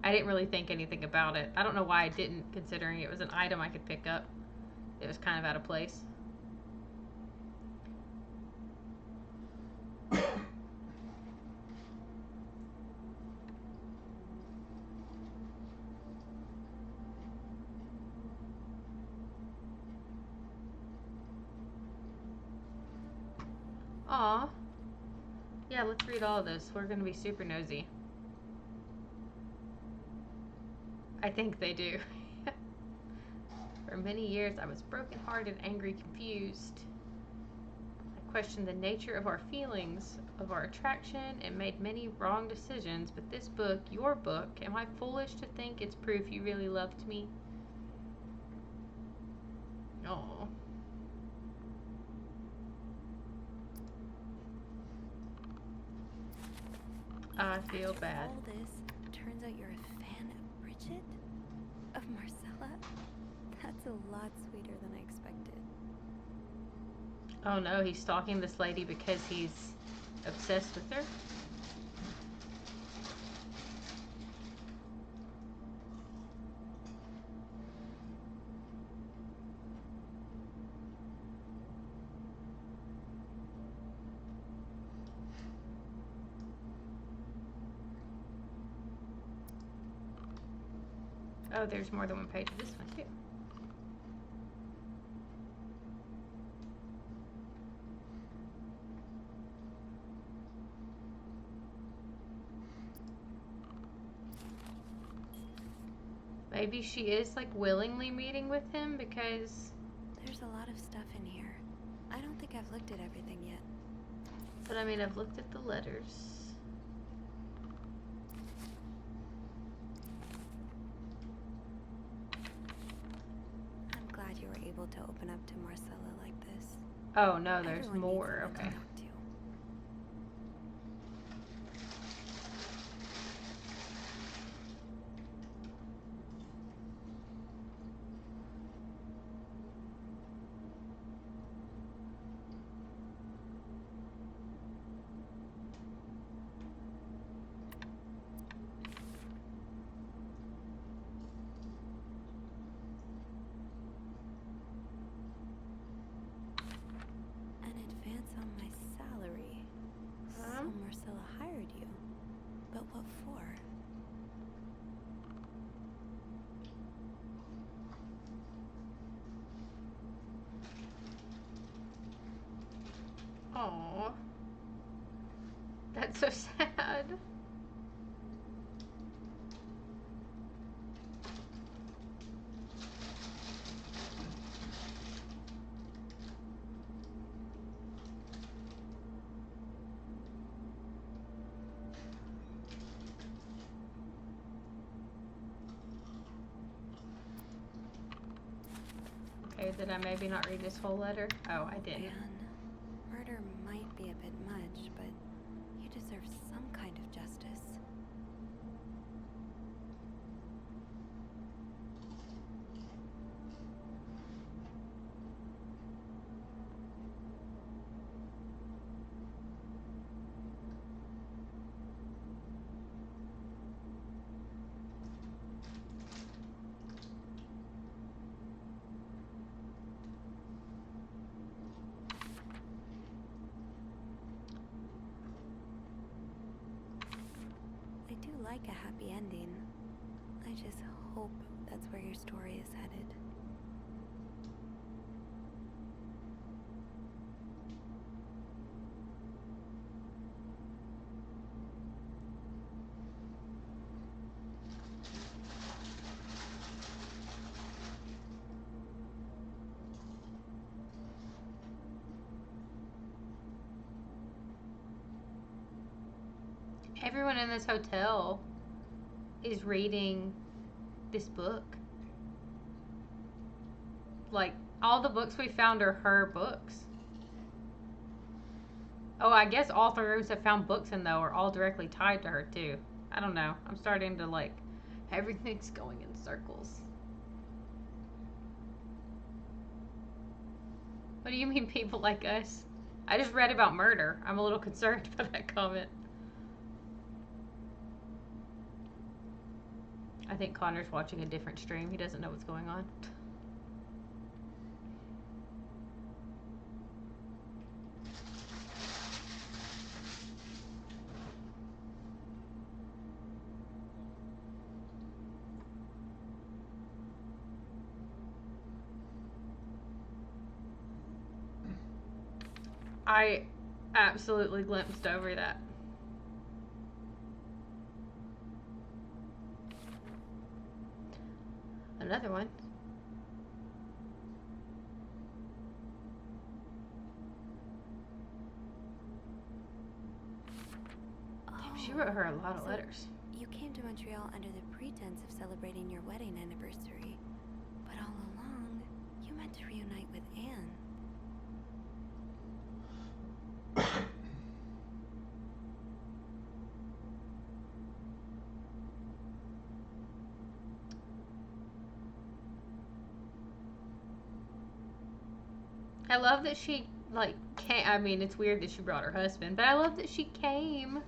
I didn't really think anything about it. I don't know why I didn't, considering it was an item I could pick up. It was kind of out of place. Aw. Yeah, let's read all of this. We're gonna be super nosy. I think they do. For many years, I was brokenhearted, angry, confused. I questioned the nature of our feelings, of our attraction, and made many wrong decisions. But this book, your book, am I foolish to think it's proof you really loved me? Oh. I feel After bad. all this, turns out you're a fan of Bridget? Of Marcella? That's a lot sweeter than I expected. Oh no, he's stalking this lady because he's obsessed with her? Oh, there's more than one page of this one too. Maybe she is like willingly meeting with him because There's a lot of stuff in here. I don't think I've looked at everything yet. But I mean, I've looked at the letters. I'm glad you were able to open up to Marcella like this. Oh no, there's Everyone needs more. someone to Okay. talk to. An advance on my salary. Huh? So Marcella hired you. But what for? Aw. That's so sad. Okay, did I maybe not read this whole letter? Oh, I didn't. Man, murder might be a bit much, but you deserve some kind of justice. I do like a happy ending. I just hope that's where your story is headed. Everyone in this hotel is reading this book. Like, all the books we found are her books. Oh, I guess all 3 rooms have found books in, though, are all directly tied to her, too. I don't know. I'm starting to, like, everything's going in circles. What do you mean, people like us? I just read about murder. I'm a little concerned about that comment. I think Connor's watching a different stream. He doesn't know what's going on. I absolutely glimpsed over that. Another one. Damn, she wrote her a lot of So letters. You came to Montreal under the pretense of celebrating your wedding anniversary, but all along, you meant to reunite with Anne. I love that she, like, came. I mean, it's weird that she brought her husband, but I love that she came.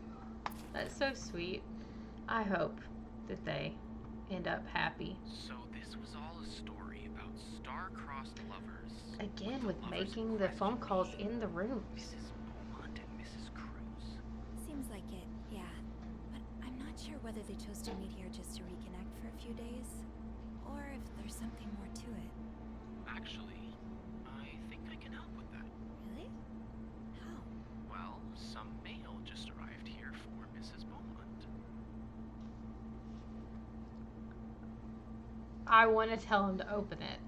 That's so sweet. I hope that they end up happy. So this was all a story about star-crossed lovers. Again, The with lovers making the phone questioned calls me, in the rooms. Mrs. Beaumont and Mrs. Cruz. Seems like it, yeah. But I'm not sure whether they chose to meet here just to reconnect for a few days, or if there's something more to it. Actually, I think I can help with that. Really? How? Well, some mail just arrived here for Mrs. Beaumont. I want to tell him to open it.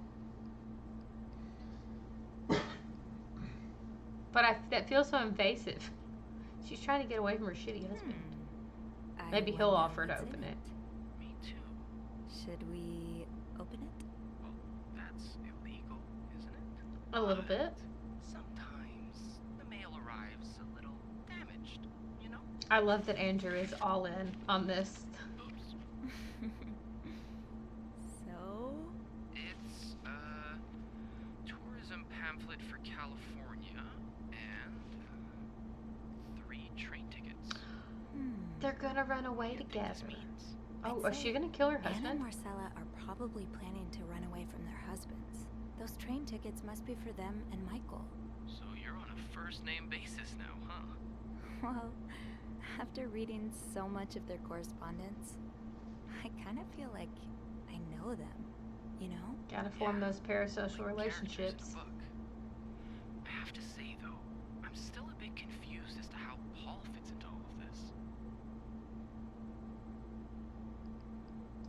But that feels so invasive. She's trying to get away from her shitty husband. I Maybe he'll wonder offer to what's in open it. Me too. Should we open it? Well, that's illegal, isn't it? A little bit. Sometimes the mail arrives a little damaged, you know? I love that Andrew is all in on this. Oops. So, It's a tourism pamphlet for California and 3 train tickets. They're gonna run away What do you think this together. means? Oh, I'd is she say gonna kill her Anna and husband? Marcella are probably planning to run away from their husbands. Those train tickets must be for them and Michael. So you're on a first name basis now, huh? Well, after reading so much of their correspondence, I kind of feel like I know them, you know? Gotta form Yeah, those parasocial Like characters in a relationships. book. I have to say though, I'm still a bit confused as to how Paul fits into all of this.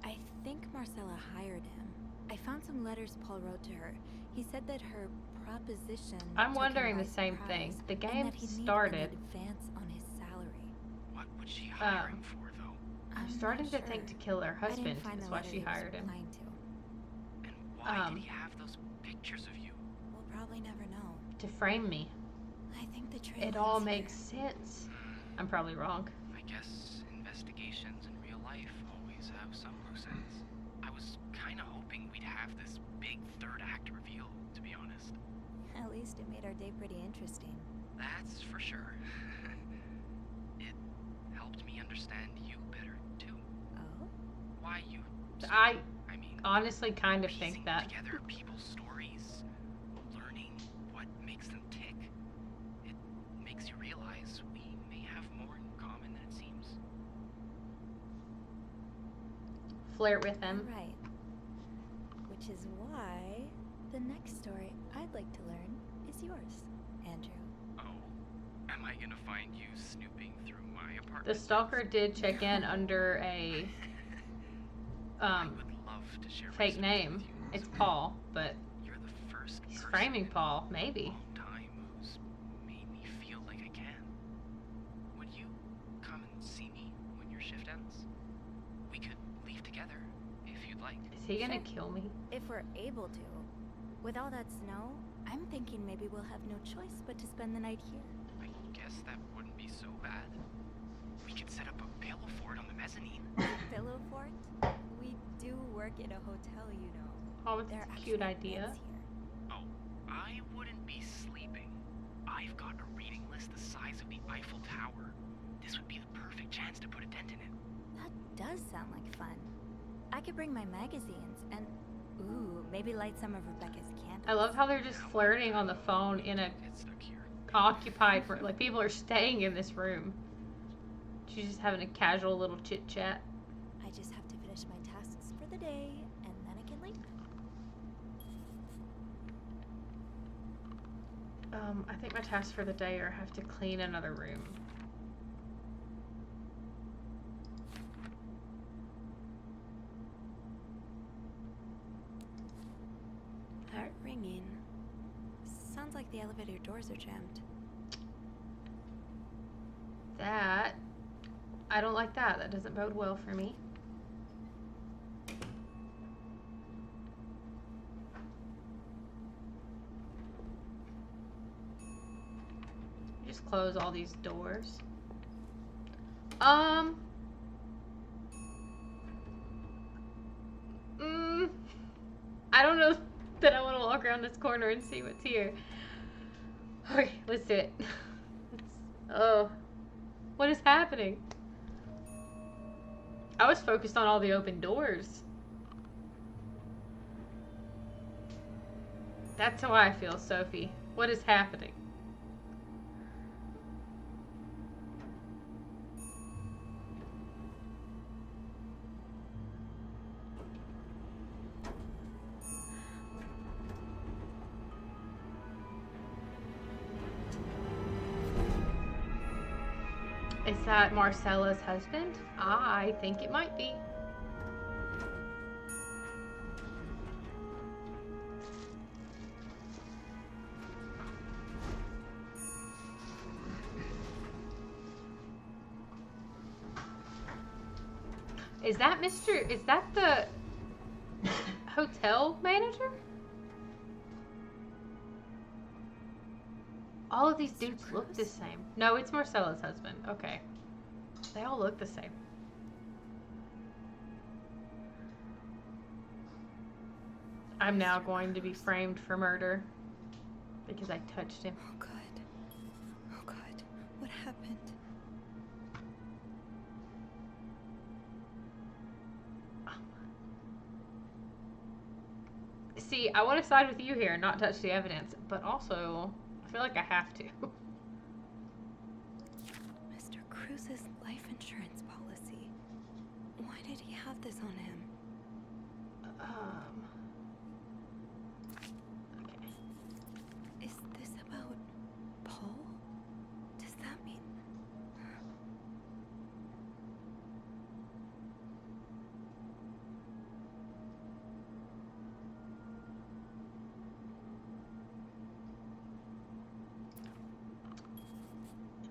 I think Marcella hired him. I found some letters Paul wrote to her. He said that her proposition. I'm took him wondering by the same thing. surprise, The and game that he'd need started. an advance on his salary. What would she hire him Um, for though? I'm not starting to think to sure. kill her I didn't husband. find That's the why letter she he was hired him. replying to. And why um, did he have those pictures of you? We'll probably never know. To frame me. I think the trail It all ends makes here. sense. I'm probably wrong. I guess investigations in real life always have some loose ends. I was kinda hoping we'd have this big third act reveal, to be honest. At least it made our day pretty interesting. That's for sure. It helped me understand you better too. Oh? Why you I I mean, honestly kind of piecing think that. together people's stories, learning what makes them tick. It makes you realize we may have more in common than it seems. Flirt with him. Right. Which is why the next story I'd like to learn is yours, Andrew. Oh, am I gonna find you snooping through my apartment? The stalker did check in under a I would love to share my fake story name. with you, It's Zoe. Paul, but You're the first he's person framing in Paul, a maybe. long time who's made me feel like I can. Would you come and see me when your shift ends? We could leave together if you'd like. Is he gonna Sure. kill me? If we're able to. With all that snow, I'm thinking maybe we'll have no choice but to spend the night here. I guess that wouldn't be so bad. We could set up a pillow fort on the mezzanine. Pillow fort? We do work in a hotel, you know. Oh, it's There are a cute actually idea. beds here. Oh, I wouldn't be sleeping. I've got a reading list the size of the Eiffel Tower. This would be the perfect chance to put a dent in it. That does sound like fun. I could bring my magazines and, ooh, maybe light some of Rebecca's candles. I love how they're just flirting on the phone in a Get stuck here. occupied room. Like people are staying in this room. She's just having a casual little chit chat. I just have to finish my tasks for the day, and then I can leave. I think my tasks for the day are have to clean another room. Heart ringing. Sounds like the elevator doors are jammed. That I don't like that. That doesn't bode well for me. Just close all these doors. I don't know that I want to walk around this corner and see what's here. Okay, let's do it. Oh, what is happening? I was focused on all the open doors. That's how I feel, Sophie. What is happening? Is that Marcella's husband? I think it might be. Is that the hotel manager? All of these dudes look the same. No, it's Marcella's husband. Okay. They all look the same. I'm now going to be framed for murder because I touched him. Oh, God. Oh, God. What happened? See, I want to side with you here and not touch the evidence, but also, I feel like I have to. Mr. Cruz's life insurance policy. Why did he have this on him? Okay. Is this about Paul? Does that mean...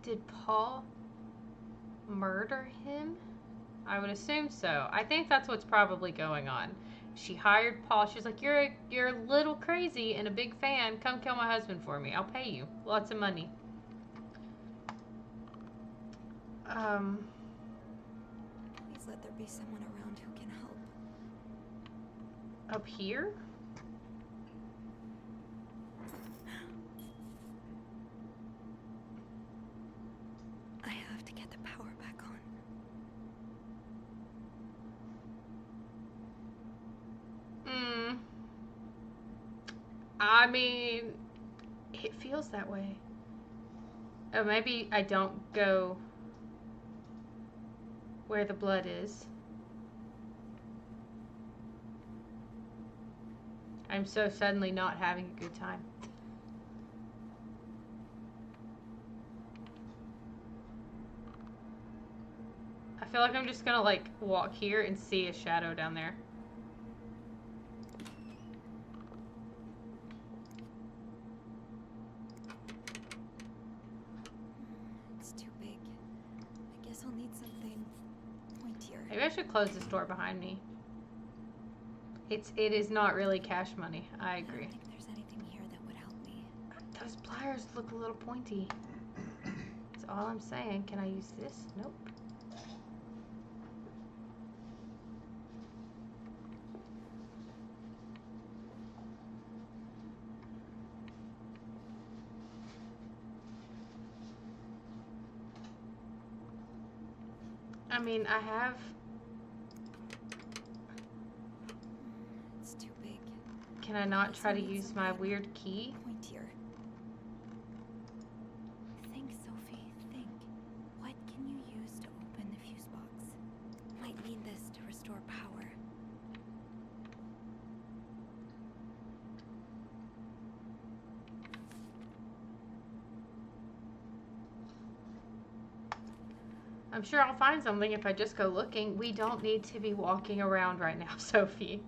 Did Paul murder him? I would assume so. I think that's what's probably going on. She hired Paul. She's like, you're a little crazy and a big fan. Come kill my husband for me. I'll pay you lots of money. Please let there be someone around who can help. Up here? I have to get the power back on. I mean, it feels that way. Oh, maybe I don't go where the blood is. I'm so suddenly not having a good time. I feel like I'm just gonna like walk here and see a shadow down there. It's too big. I guess I'll need something pointier. Maybe I should close this door behind me. It is not really cash money. I I agree. don't think there's anything here that would help me. Those pliers look a little pointy. That's all I'm saying. Can I use this? Nope. I mean, I have... It's too big. Can I not try to use my weird key? Pointier. Think, Sophie, think. What can you use to open the fuse box? Might need this to restore power. I'm sure I'll find something if I just go looking. We don't need to be walking around right now, Sophie.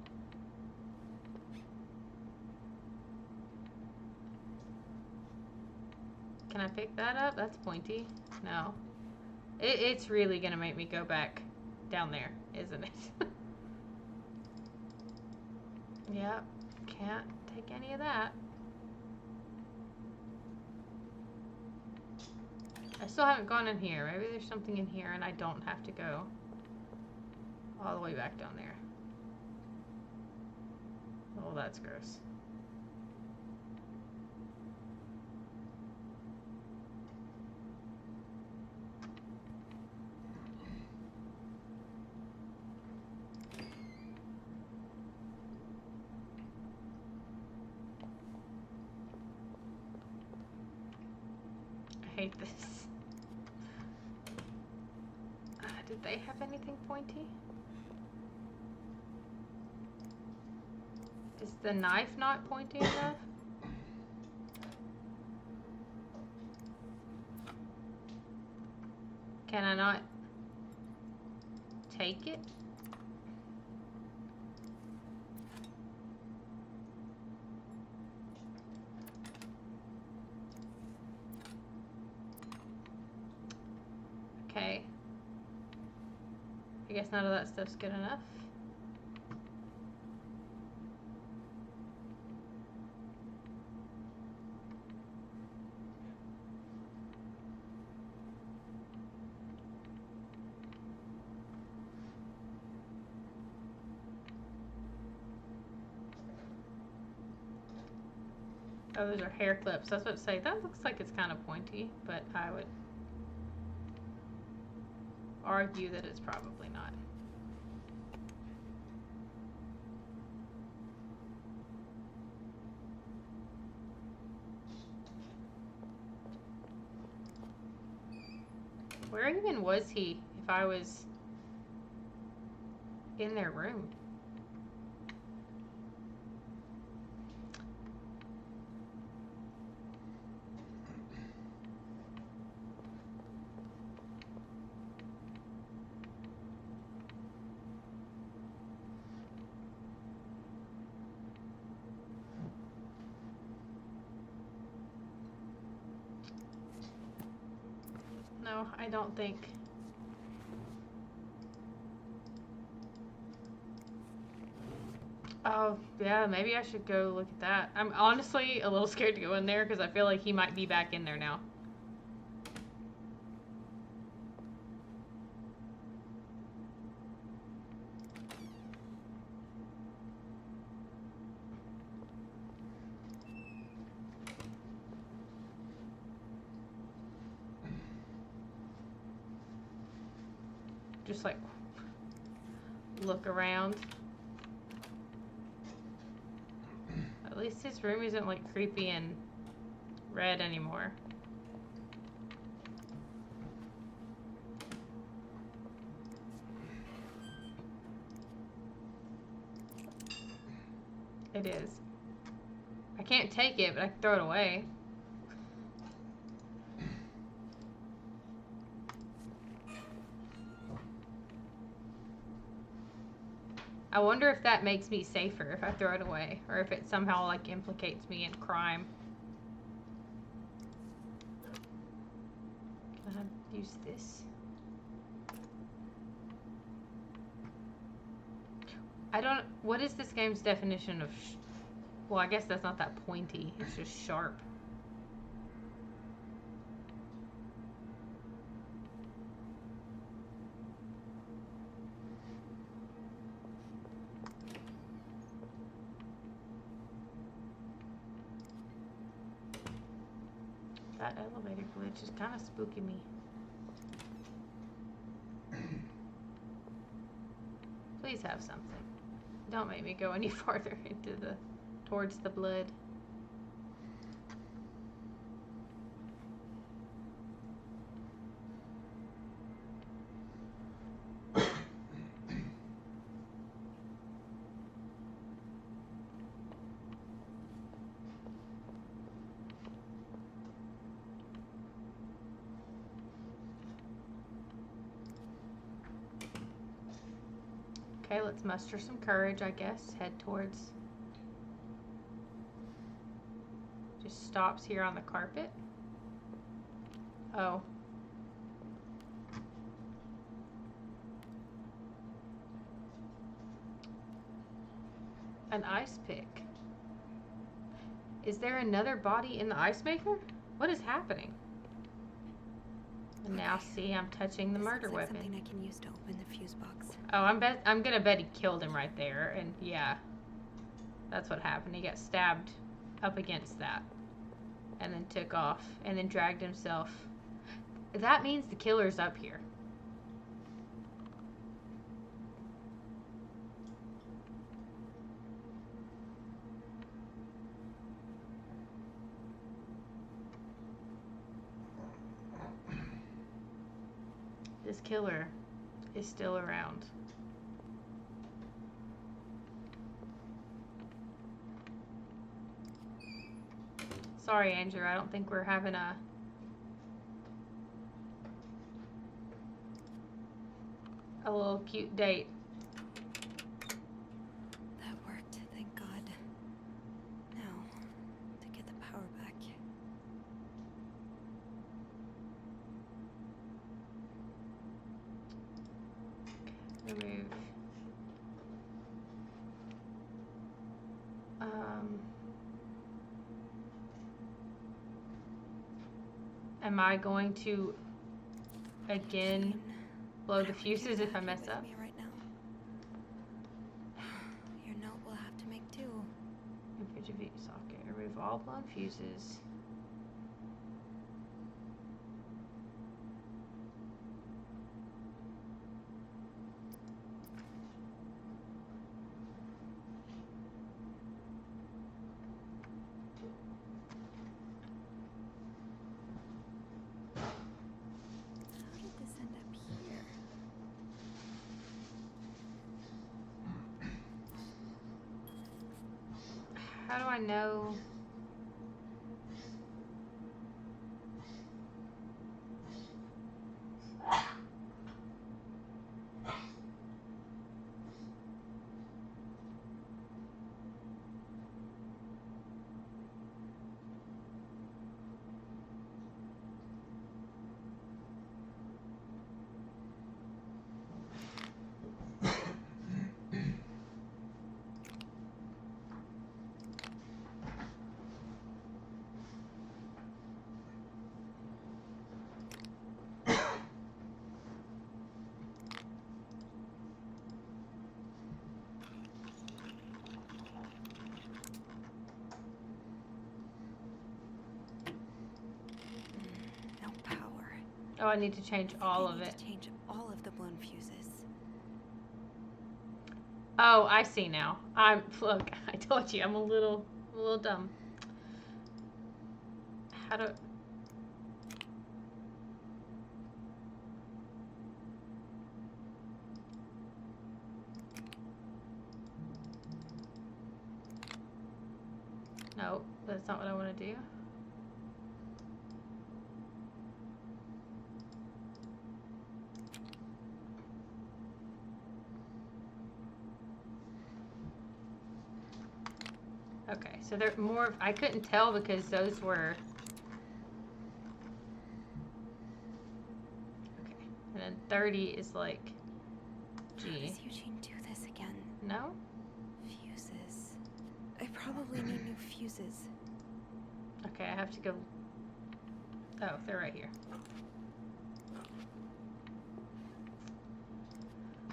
Can I pick that up? That's pointy. No. It's really gonna make me go back down there, isn't it? Yep. Can't take any of that. I still haven't gone in here. Maybe there's something in here and I don't have to go all the way back down there. Oh, that's gross. I hate this. Did they have anything pointy? Is the knife not pointy enough? Can I not take it? Okay. I guess none of that stuff's good enough. Oh, those are hair clips. I was about to say, that looks like it's kind of pointy, but I would argue that it's probably not. Where even was he if I was in their room? No, I don't think. Oh, yeah, maybe I should go look at that. I'm honestly a little scared to go in there because I feel like he might be back in there now. Just like look around. At least his room isn't like creepy and red anymore. It is. I can't take it, but I can throw it away. I wonder if that makes me safer if I throw it away, or if it somehow like implicates me in crime. Can I use this? I don't. What is this game's definition of? Well, I guess that's not that pointy. It's just sharp. That elevator glitch is kind of spooking me. Please have something. Don't make me go any farther towards the blood. Okay, let's muster some courage, I guess. Head towards... Just stops here on the carpet. Oh. An ice pick. Is there another body in the ice maker? What is happening? And now see, I'm touching the This murder looks like weapon. something I can use to open the fuse box. Oh, I'm gonna bet he killed him right there, and yeah, that's what happened. He got stabbed up against that, and then took off, and then dragged himself. That means the killer's up here. This killer is still around. Sorry, Andrew, I don't think we're having a little cute date. That worked, thank God. Now, to get the power back. Am I going to again blow the fuses if I mess up? Me right now. Your note will have to make do. Infrared socket. Remove all blown fuses. How did this end up here? How do I know? No power. Oh, I need to change all I of need it. to change all of the blown fuses. Oh, I see now. Look, I told you I'm a little dumb. How do? No, that's not what I want to do. Okay, so they're more. I couldn't tell because those were. Okay, and then 30 is like How G. does Eugene do this again? No? Fuses. I probably need new fuses. Okay, I have to go. Oh, they're right here.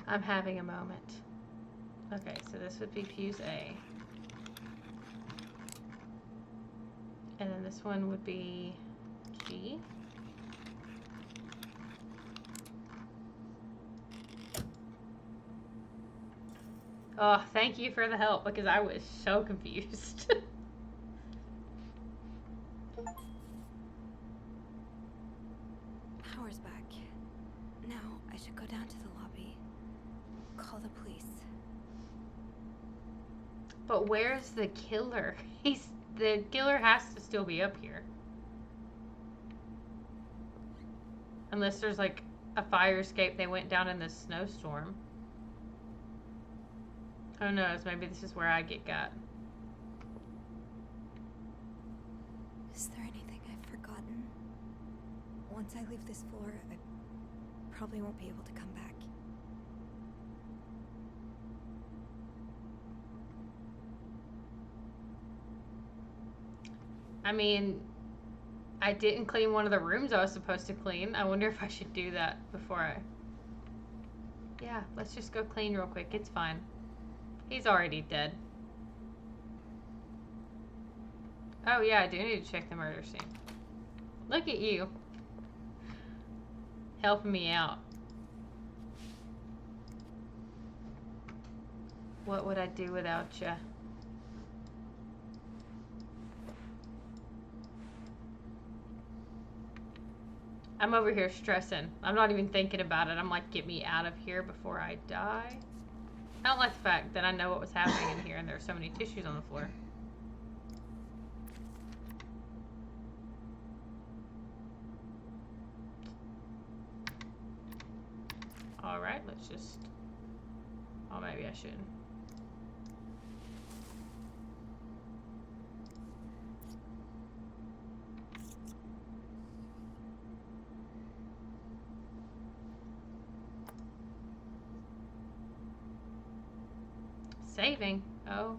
I'm having a moment. Okay, so this would be fuse A. And then this one would be G. Oh, thank you for the help because I was so confused. Power's back. Now I should go down to the lobby. Call the police. But where's the killer? The killer has to still be up here. Unless there's like a fire escape they went down in this snowstorm. Who knows? Maybe this is where I get got. Is there anything I've forgotten? Once I leave this floor, I probably won't be able to come back. I mean, I didn't clean one of the rooms I was supposed to clean. I wonder if I should do that before I... Yeah, let's just go clean real quick. It's fine. He's already dead. Oh yeah, I do need to check the murder scene. Look at you. Helping me out. What would I do without you? I'm over here stressing. I'm not even thinking about it. I'm like, get me out of here before I die. I don't like the fact that I know what was happening in here and there's so many tissues on the floor. Alright, let's just... Oh, maybe I shouldn't. Saving. Oh.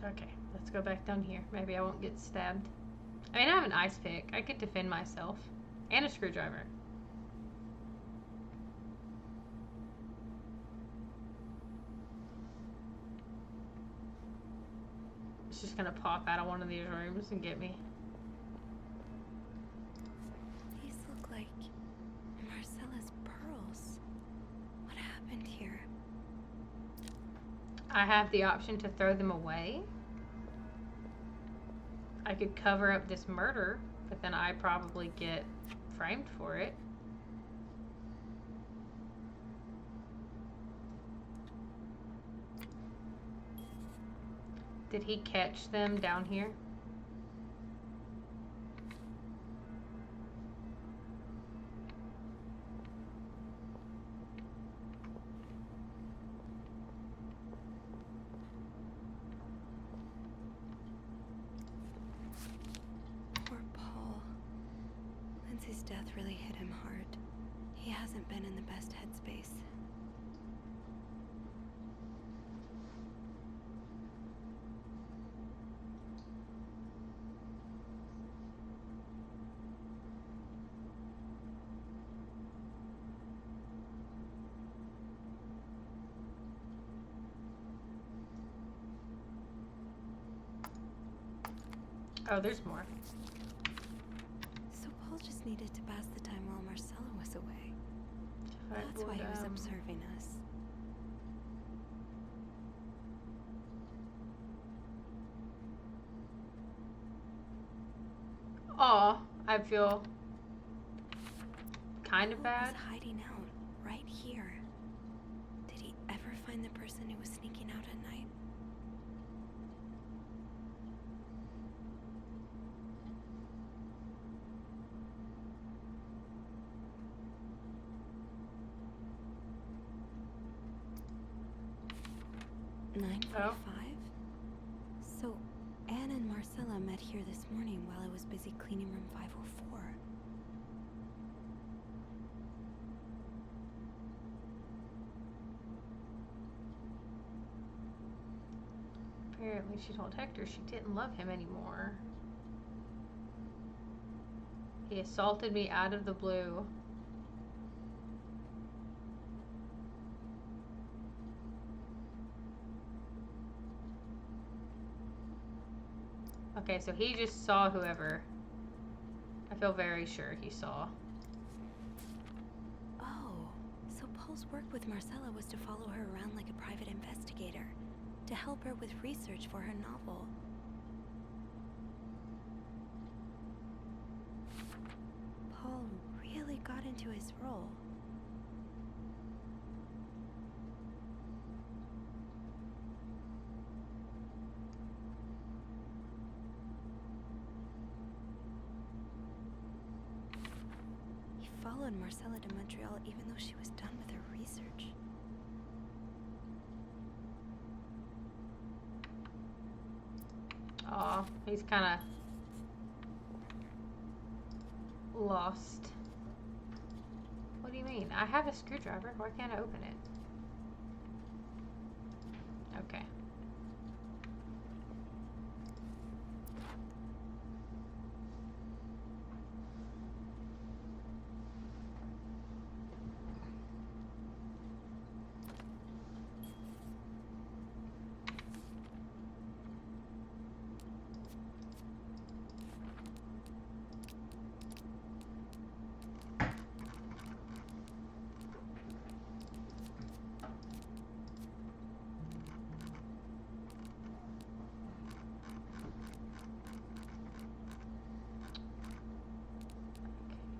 Okay, let's go back down here. Maybe I won't get stabbed. I mean, I have an ice pick. I could defend myself. And a screwdriver. It's just gonna pop out of one of these rooms and get me. These look like Marcella's pearls. What happened here? I have the option to throw them away. I could cover up this murder, but then I probably get framed for it. Did he catch them down here? Poor Paul. Lindsay's death really hit him hard. He hasn't been in the best headspace. Oh, there's more. So Paul just needed to pass the time while Marcella was away. That's why he was observing us. Aw, I feel kind of Paul bad. was hiding out right here. Did he ever find the person who was sneaking out at night? Oh. 9:45? So, Anne and Marcella met here this morning while I was busy cleaning room 504. Apparently she told Hector she didn't love him anymore. He assaulted me out of the blue. Okay, so he just saw whoever. I feel very sure he saw. Oh, so Paul's work with Marcella was to follow her around like a private investigator, to help her with research for her novel. Paul really got into his role. He followed Marcella to Montreal even though she was done with her research. Aw, he's kind of lost. What do you mean? I have a screwdriver. Why can't I open it? Okay.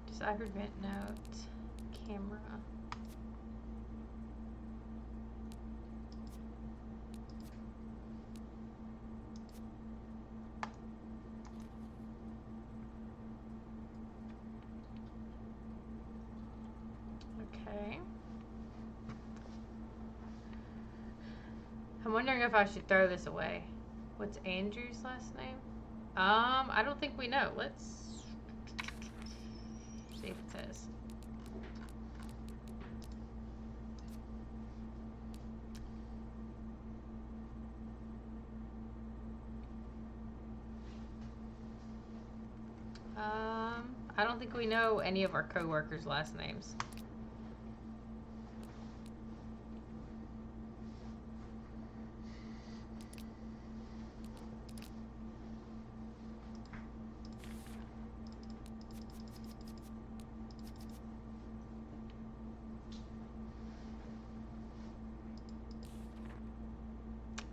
Deciphered vent note. Camera. Okay. I'm wondering if I should throw this away. What's Andrew's last name? I don't think we know. Let's see if it says. I don't think we know any of our co-workers' last names.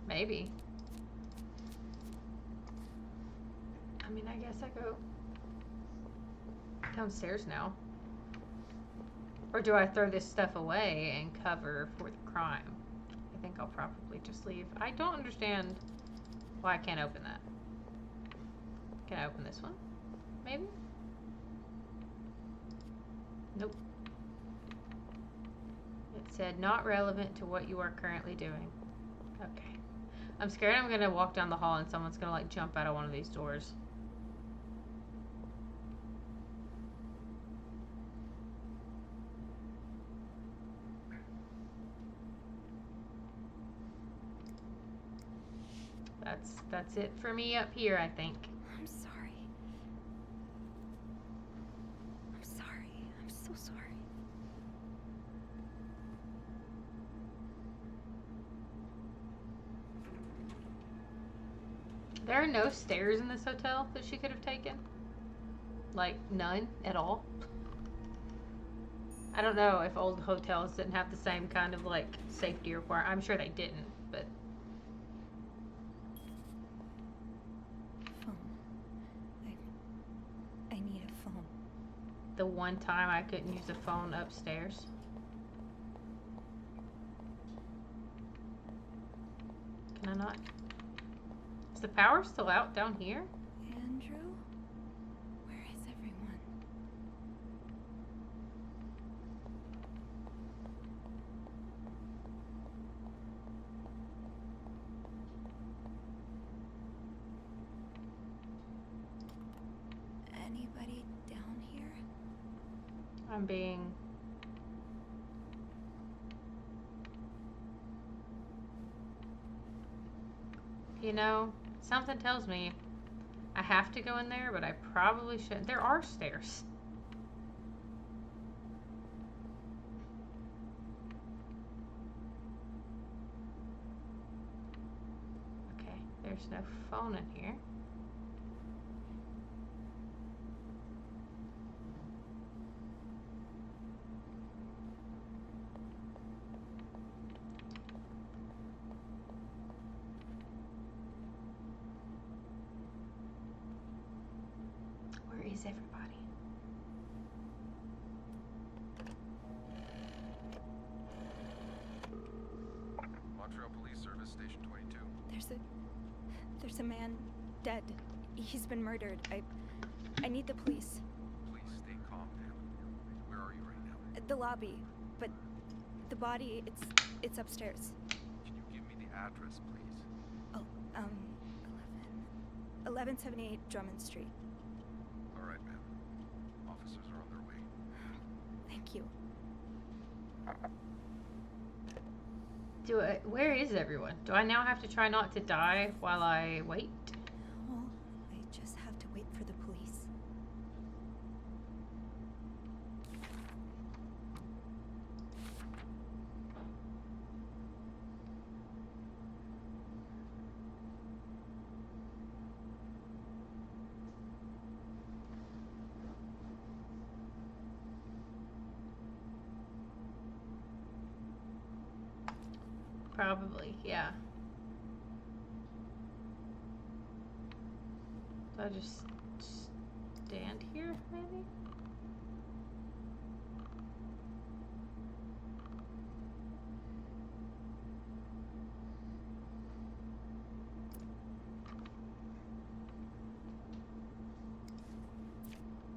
Maybe. I mean, I guess I go downstairs now. Or do I throw this stuff away and cover for the crime? I think I'll probably just leave. I don't understand why I can't open that. Can I open this one? Maybe? Nope. It said not relevant to what you are currently doing. Okay. I'm scared I'm gonna walk down the hall and someone's gonna like jump out of one of these doors. That's it for me up here, I think. I'm sorry. I'm sorry. I'm so sorry. There are no stairs in this hotel that she could have taken? Like, none at all? I don't know if old hotels didn't have the same kind of, like, safety requirement. I'm sure they didn't, but... Phone. I need a phone. The one time I couldn't use a phone upstairs. Can I not? Is the power still out down here? Andrew? Where is everyone? Anybody down here? I'm being... You know, something tells me I have to go in there, but I probably shouldn't. There are stairs. Okay, there's no phone in here. Where is everybody? Montreal Police Service, Station 22. There's a man dead. He's been murdered. I need the police. Please stay calm, ma'am. Where are you right now? At the lobby, but the body, it's upstairs. Can you give me the address, please? Oh, 1178 Drummond Street. All right, ma'am. Officers are on their way. Thank you. Where is everyone? Do I now have to try not to die while I wait? Well, I just have to wait for the police. Probably, yeah. Do I just stand here, maybe?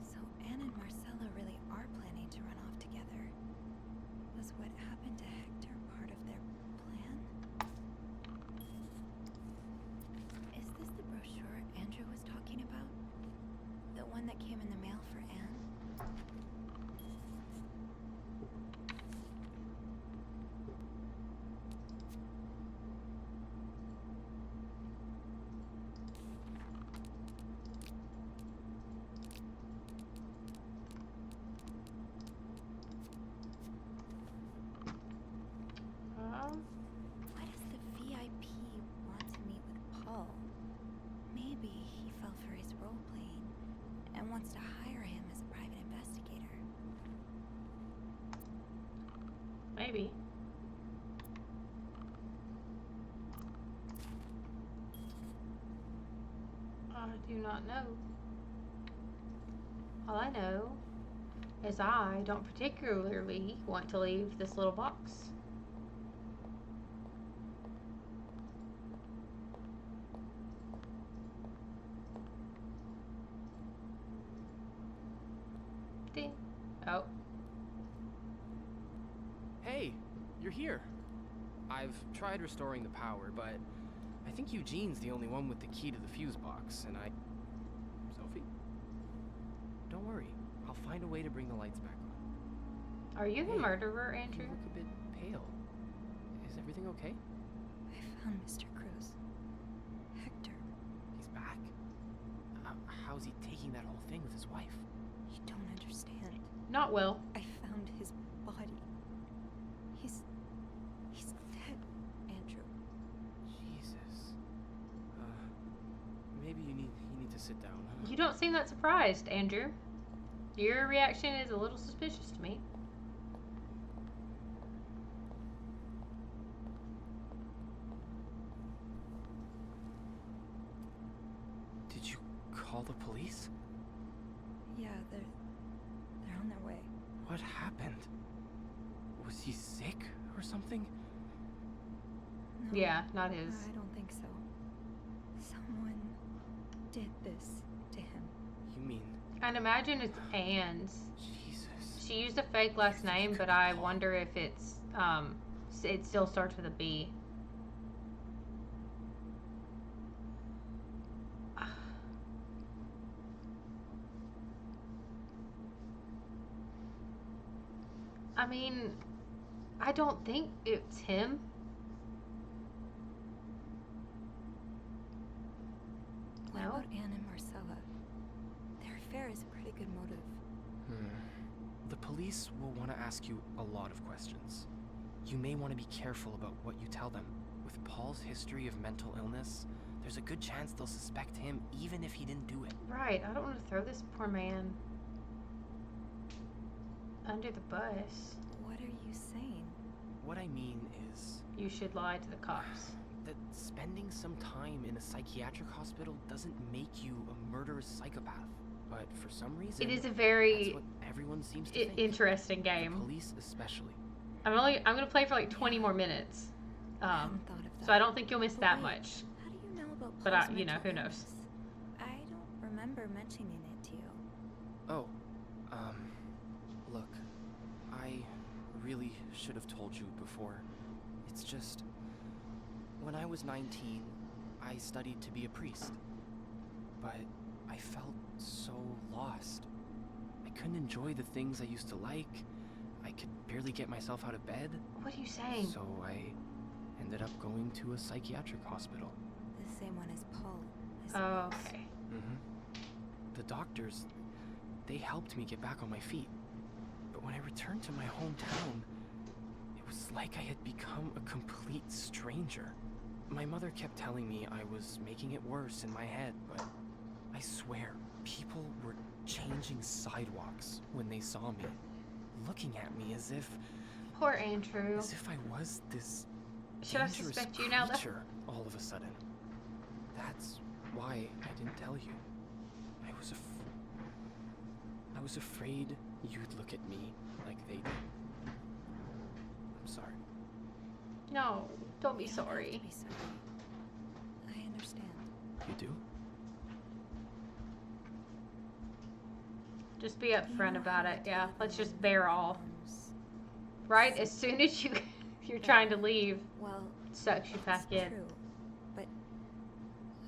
So Anne and Marcella really are planning to run off together. Was what happened to Hector part of their plan? Is this the brochure Andrew was talking about? The one that came in the mail for Anne? do not know. All I know is I don't particularly want to leave this little box. Ding. Oh. Hey, you're here. I've tried restoring the power, but I think Eugene's the only one with the key to the fuse box, and Sophie? Don't worry. I'll find a way to bring the lights back on. Are you the Hey, murderer, You Andrew? look a bit pale. Is everything okay? I found Mr. Cruz. Hector, He's back? How's he taking that whole thing with his wife? you don't understand. Not well. I found his body. He's dead, Andrew. Jesus. Maybe you need to sit down. You don't seem that surprised, Andrew. Your reaction is a little suspicious to me. Did you call the police? Yeah, they're on their way. What happened? Was he sick or something? No, Yeah, not his. I don't think so. Someone did this to him. You mean I'd imagine it's Anne's. Jesus? She used a fake last name, but I wonder if it's it still starts with a B. I mean, I don't think it's him. What No? about Anne and Marcella? Their affair is a pretty good motive. The police will want to ask you a lot of questions. You may want to be careful about what you tell them. With Paul's history of mental illness, there's a good chance they'll suspect him even if he didn't do it. Right, I don't want to throw this poor man under the bus. What are you saying? What I mean is You should lie to the cops. that spending some time in a psychiatric hospital doesn't make you a murderous psychopath. But for some reason, It is a that's very what everyone seems to think. interesting The game. police especially. I'm gonna play for like 20 more minutes. I hadn't thought of that. So I don't think you'll miss But that wait, much. How do you know about But Paul's who mental knows? illness? I don't remember mentioning it to you. Oh, look, I really should have told you before. It's just, when I was 19, I studied to be a priest. But I felt so lost. I couldn't enjoy the things I used to like. I could barely get myself out of bed. What are you saying? So I ended up going to a psychiatric hospital. The same one as Paul. I Oh, suppose. okay. The doctors, they helped me get back on my feet. But when I returned to my hometown, it was like I had become a complete stranger. My mother kept telling me I was making it worse in my head, but I swear, people were changing sidewalks when they saw me, looking at me as if Poor Andrew. I was this Should I dangerous suspect you now, though? creature all of a sudden. That's why I didn't tell you. I was afraid you'd look at me like they did. I'm sorry. No, don't be You don't have to sorry. be sorry. I understand. You do? Just be You upfront know about how it. I Yeah, tell let's them just bear all. Mom's- Right? As soon as you're trying to leave, Well, sucks you back it's in. true, but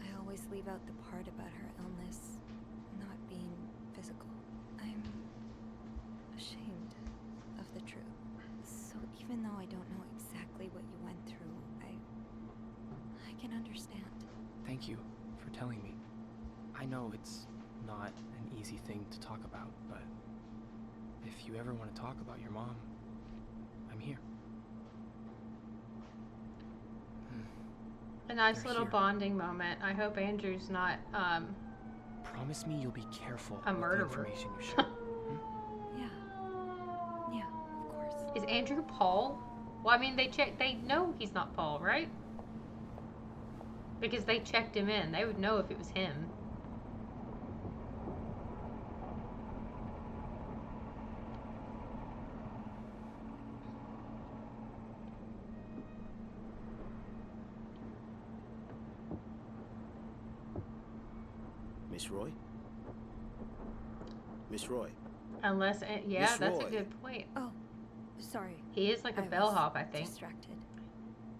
I always leave out the part about her illness not being physical. I'm ashamed of the truth. So even though I don't know exactly what you went through, I can understand. Thank you for telling me. I know it's not an easy thing to talk about, but if you ever want to talk about your mom, I'm here. A nice They're little here. bonding moment. I hope Andrew's not Promise me you'll be careful A with murderer. the information you share. Yeah. Yeah, of course. Is Andrew Paul? Well, I mean, they know he's not Paul, right? Because they checked him in. They would know if it was him. Miss Roy? Miss Roy? Unless, yeah, Miss that's a Roy. good point. Oh, sorry. He is like a I was bellhop, I think. Distracted.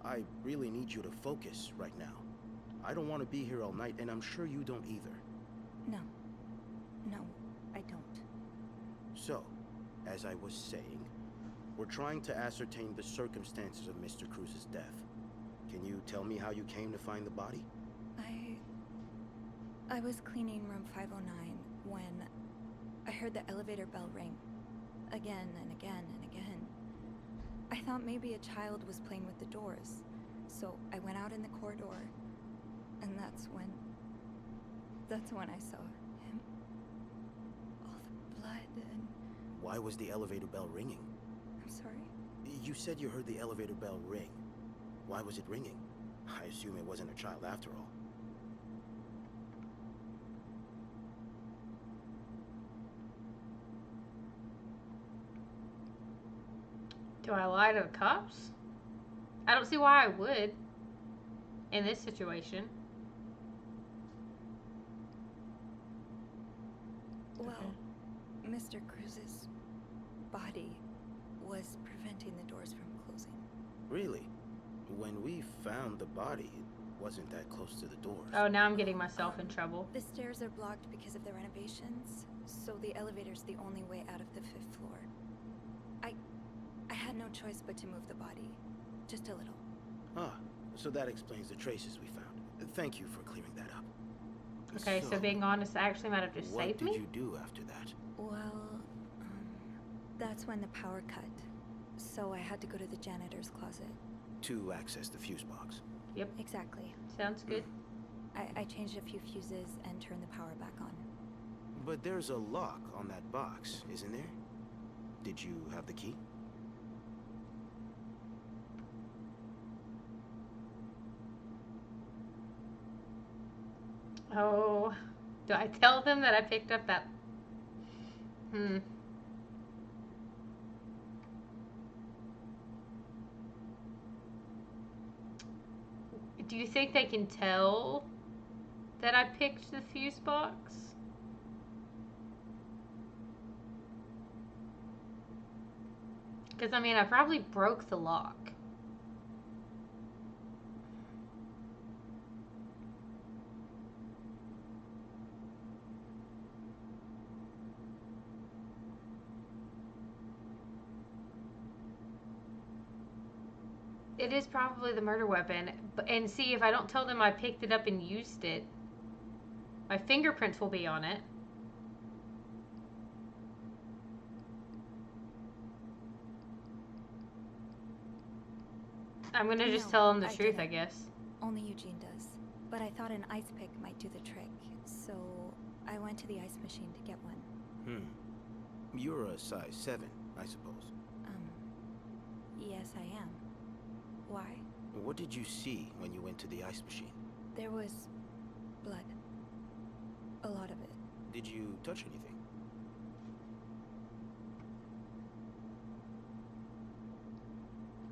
I really need you to focus right now. I don't want to be here all night, and I'm sure you don't either. No. No, I don't. So, as I was saying, we're trying to ascertain the circumstances of Mr. Cruz's death. Can you tell me how you came to find the body? I was cleaning room 509 when I heard the elevator bell ring. Again and again and again. I thought maybe a child was playing with the doors, so I went out in the corridor, and that's when I saw him. All the blood and... Why was the elevator bell ringing? I'm sorry? You said you heard the elevator bell ring. Why was it ringing? I assume it wasn't a child after all. Do I lie to the cops? I don't see why I would in this situation. Well, Mr. Cruz's body was preventing the doors from closing. Really? When we found the body, it wasn't that close to the doors. Oh, now I'm getting myself in trouble. The stairs are blocked because of the renovations, so the elevator's the only way out of the 5th floor. I had no choice but to move the body. Just a little. Ah, so that explains the traces we found. Thank you for clearing that up. Okay, so being honest, I actually might have just saved me. What did you do after that? Well, that's when the power cut. So I had to go to the janitor's closet. To access the fuse box. Yep. Exactly. Sounds good. I changed a few fuses and turned the power back on. But there's a lock on that box, isn't there? Did you have the key? Oh, do I tell them that I picked up that? Do you think they can tell that I picked the fuse box? Because, I mean, I probably broke the lock. It is probably the murder weapon. And see, if I don't tell them I picked it up and used it, my fingerprints will be on it. I'm gonna just tell them the truth, I guess. Only Eugene does. But I thought an ice pick might do the trick, so I went to the ice machine to get one. You're a size 7, I suppose. Yes, I am. Why? What did you see when you went to the ice machine? There was blood. A lot of it. Did you touch anything?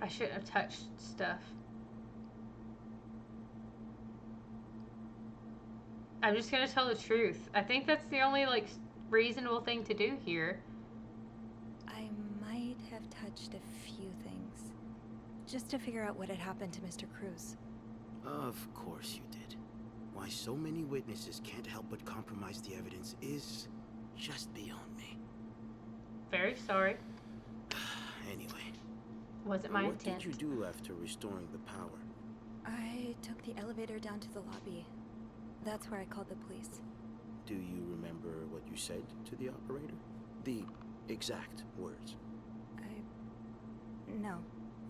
I shouldn't have touched stuff. I'm just gonna tell the truth. I think that's the only, like, reasonable thing to do here. I might have touched a few things. Just to figure out what had happened to Mr. Cruz. Of course you did. Why so many witnesses can't help but compromise the evidence is just beyond me. Very sorry. Anyway. Wasn't my What intent. did you do after restoring the power? I took the elevator down to the lobby. That's where I called the police. Do you remember what you said to the operator? The exact words. No,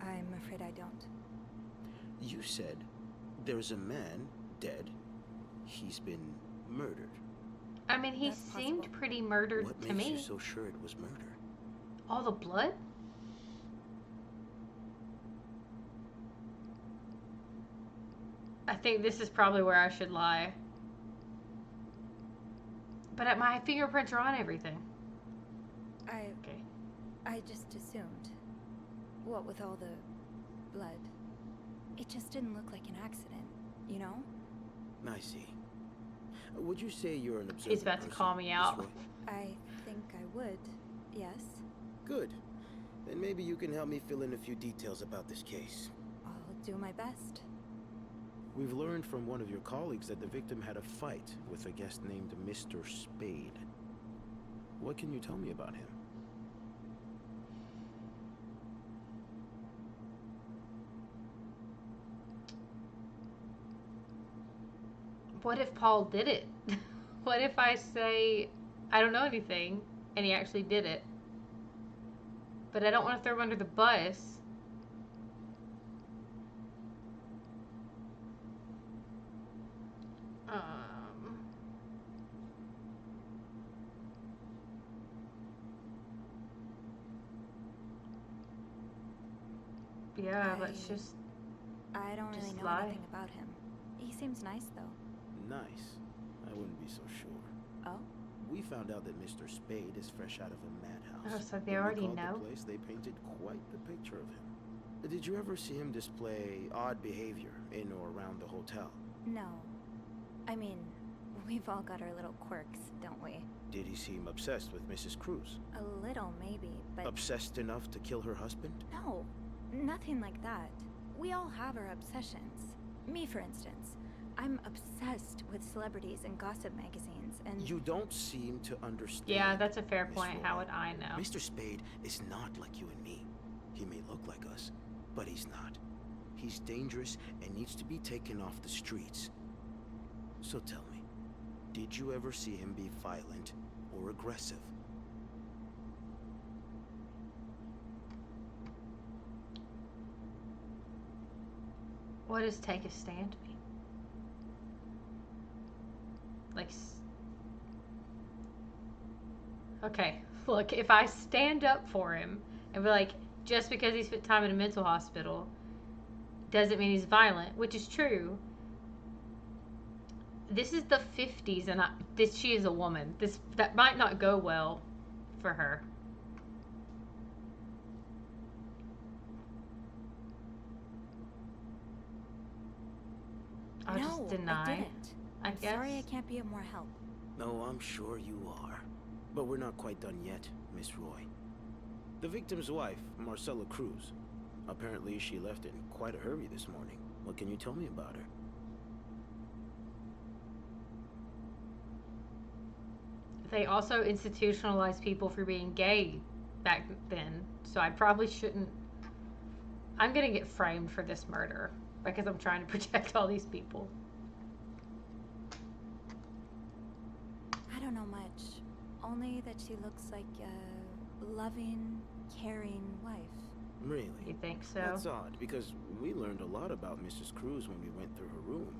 I'm afraid I don't. You said, there's a man dead. He's been murdered. I mean, he That's seemed possible. pretty murdered What to makes me. you so sure it was murder? All the blood? I think this is probably where I should lie. But my fingerprints are on everything. Okay. I just assumed. What with all the blood? It just didn't look like an accident, you know? I see. Would you say you're an observant He's about to person, call me Miss out. Roy? I think I would. Yes. Good. Then maybe you can help me fill in a few details about this case. I'll do my best. We've learned from one of your colleagues that the victim had a fight with a guest named Mr. Spade. What can you tell me about him? What if Paul did it? What if I say I don't know anything and he actually did it? But I don't want to throw him under the bus. Yeah, let's just. I don't really Just know lie. anything about him. He seems nice, though. Nice. I wouldn't be so sure. Oh? We found out that Mr. Spade is fresh out of a madhouse. Oh, so they When we already called know? The place, they painted quite the picture of him. Did you ever see him display odd behavior in or around the hotel? No. I mean, we've all got our little quirks, don't we? Did he seem obsessed with Mrs. Cruz? A little, maybe, but Obsessed enough to kill her husband? no. Nothing like that. We all have our obsessions. Me, for instance. I'm obsessed with celebrities and gossip magazines, and You don't seem to understand. Yeah, that's a fair Miss point. How Roy. would I know? Mr. Spade is not like you and me. He may look like us, but he's not. He's dangerous and needs to be taken off the streets. So tell me, did you ever see him be violent or aggressive? What does take a stand mean? Like, okay, look, if I stand up for him and be like, just because he spent time in a mental hospital doesn't mean he's violent, which is true. This is the 50s, and she is a woman. That might not go well for her. I'll no, just deny. I didn't. I I'm guess. sorry I can't be of more help. No, I'm sure you are. But we're not quite done yet, Miss Roy. The victim's wife, Marcella Cruz. Apparently she left in quite a hurry this morning. What can you tell me about her? They also institutionalized people for being gay back then, so I probably shouldn't. I'm gonna get framed for this murder because I'm trying to protect all these people. I don't know much. Only that she looks like a loving, caring wife. Really? You think so? That's odd, because we learned a lot about Mrs. Cruz when we went through her room.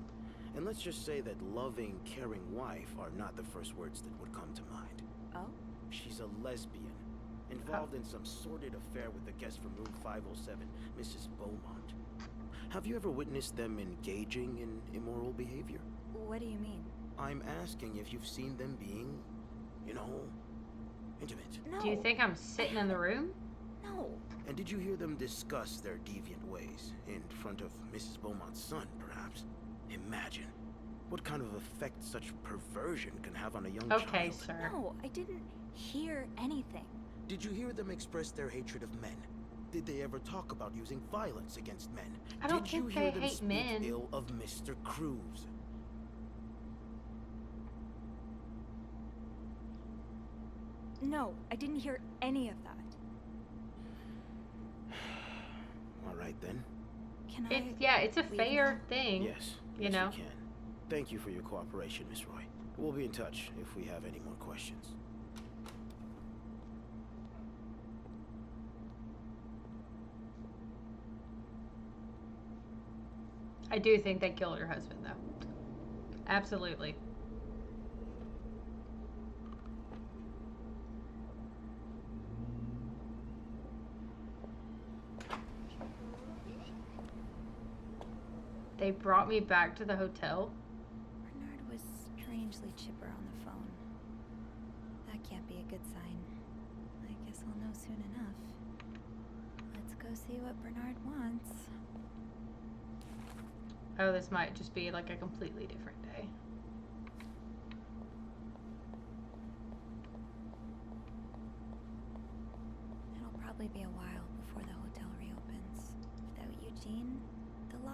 And let's just say that loving, caring wife are not the first words that would come to mind. Oh? She's a lesbian, involved in some sordid affair with the guest from room 507, Mrs. Beaumont. Have you ever witnessed them engaging in immoral behavior? What do you mean? I'm asking if you've seen them being, you know, intimate. No. Do you think I'm sitting in the room? No. And did you hear them discuss their deviant ways in front of Mrs. Beaumont's son, perhaps? Imagine what kind of effect such perversion can have on a young Okay, child. sir. No, I didn't hear anything. Did you hear them express their hatred of men? Did they ever talk about using violence against men? I don't Did you think hear they them hate speak men. ill of Mr. Cruz? No, I didn't hear any of that. All right then. Can It's a leave fair now? thing. Yes. You yes, know? we can. Thank you for your cooperation, Miss Roy. We'll be in touch if we have any more questions. I do think they killed her husband, though. Absolutely. They brought me back to the hotel. Bernard was strangely chipper on the phone. That can't be a good sign. I guess I'll know soon enough. Let's go see what Bernard wants. Oh, this might just be like a completely different day.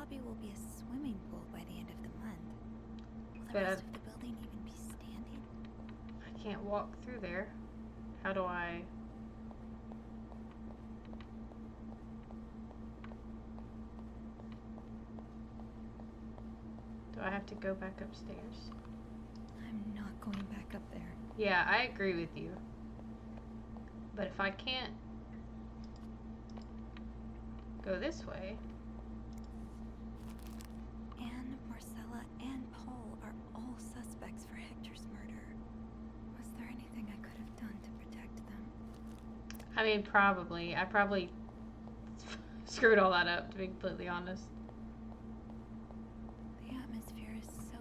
lobby will be a swimming pool by the end of the month. Will the But rest of the building even be standing? I can't walk through there. How do I? Do I have to go back upstairs? I'm not going back up there. Yeah, I agree with you. But if I can't go this way. Anne, Marcella, and Paul are all suspects for Hector's murder. Was there anything I could have done to protect them? I mean, probably. I probably screwed all that up, to be completely honest. The atmosphere is so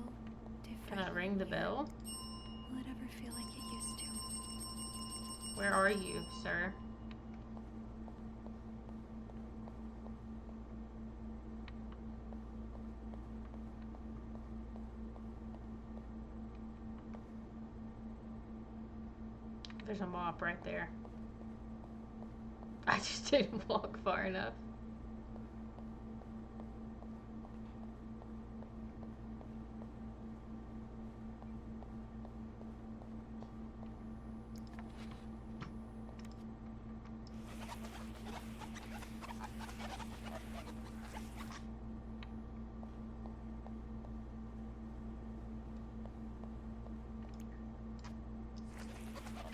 different. Can I ring the bell? Will it ever feel like it used to? Where are you, sir? There's a mop right there. I just didn't walk far enough.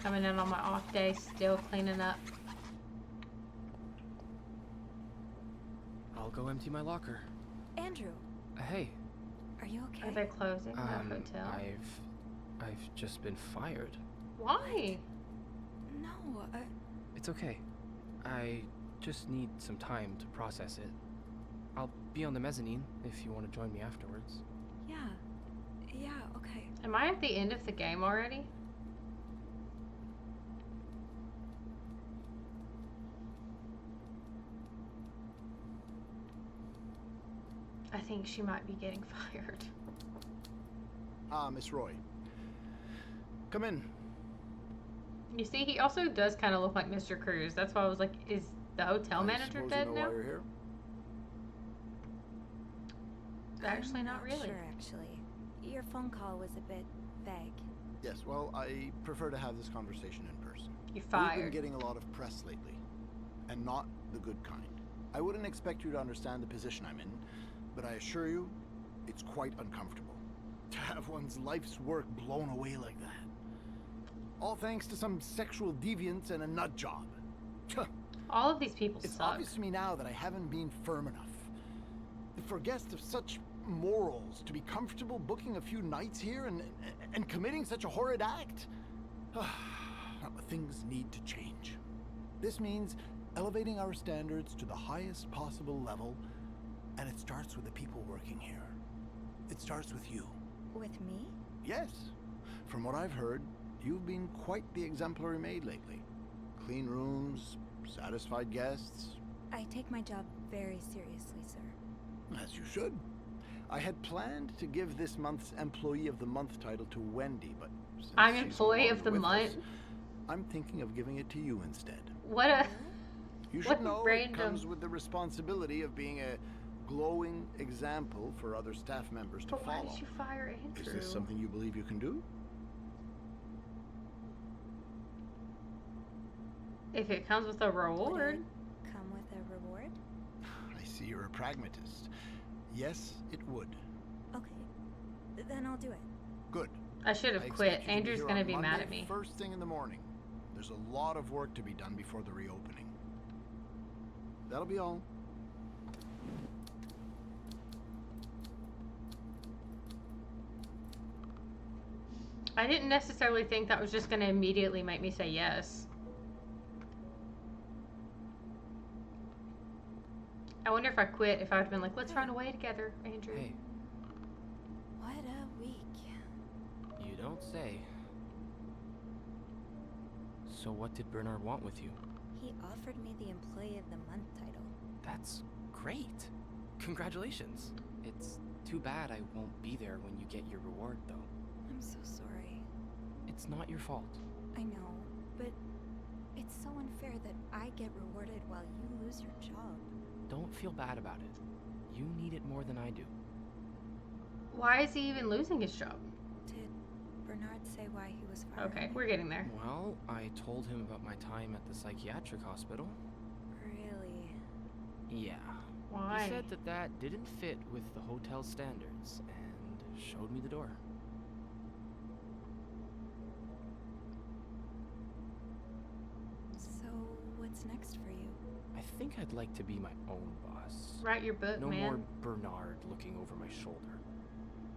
Coming in on my off day, still cleaning up. I'll go empty my locker. Andrew, Hey, are you okay? Are they closing that hotel? I've just been fired. Why? No, It's okay. I just need some time to process it. I'll be on the mezzanine if you want to join me afterwards. yeah. Yeah, okay. Am I at the end of the game already? I think she might be getting fired. Ah, Miss Roy. Come in. You see, he also does kind of look like Mr. Cruz. That's why I was like, is the hotel manager suppose dead you know now? why you're here? Actually, I'm not really. Sure, actually. Your phone call was a bit vague. Yes, well, I prefer to have this conversation in person. You're We've been fired. getting a lot of press lately, and not the good kind. I wouldn't expect you to understand the position I'm in, but I assure you, it's quite uncomfortable. To have one's life's work blown away like that. All thanks to some sexual deviance and a nut job. All of these people It's suck. obvious to me now that I haven't been firm enough. For guests of such morals to be comfortable booking a few nights here and committing such a horrid act. Things need to change. This means elevating our standards to the highest possible level, and it starts with the people working here. It starts with you. With me? Yes. From what I've heard, you've been quite the exemplary maid lately. Clean rooms, satisfied guests. I take my job very seriously, sir. As you should. I had planned to give this month's Employee of the Month title to Wendy, but since I'm she's Employee no of the longer with us, Month? I'm thinking of giving it to you instead. What a... You What should know random- it comes with the responsibility of being a glowing example for other staff members to But why follow. did you fire Andrew? Is this something you believe you can do? If it comes with a Would reward. it come with a reward? I see you're a pragmatist. Yes, it would. Okay. Then I'll do it. Good. I should I have expect quit. you to be Andrew's here gonna on be mad Monday, at me. First thing in the morning. There's a lot of work to be done before the reopening. That'll be all. I didn't necessarily think that was just gonna immediately make me say yes. I wonder if I quit, if I would have been like, let's run away together, Andrew. Hey, What a week. you don't say. So what did Bernard want with you? He offered me the Employee of the Month title. That's great. Congratulations. It's too bad I won't be there when you get your reward, though. I'm so sorry. It's not your fault. I know, but it's so unfair that I get rewarded while you lose your job. Don't feel bad about it. You need it more than I do. Why is he even losing his job? Did Bernard say why he was fired? Okay, we're getting there. Well, I told him about my time at the psychiatric hospital. Really? Yeah. Why? He said that didn't fit with the hotel standards and showed me the door. So, what's next for you? I think I'd like to be my own boss. Write your book, No man. more Bernard looking over my shoulder.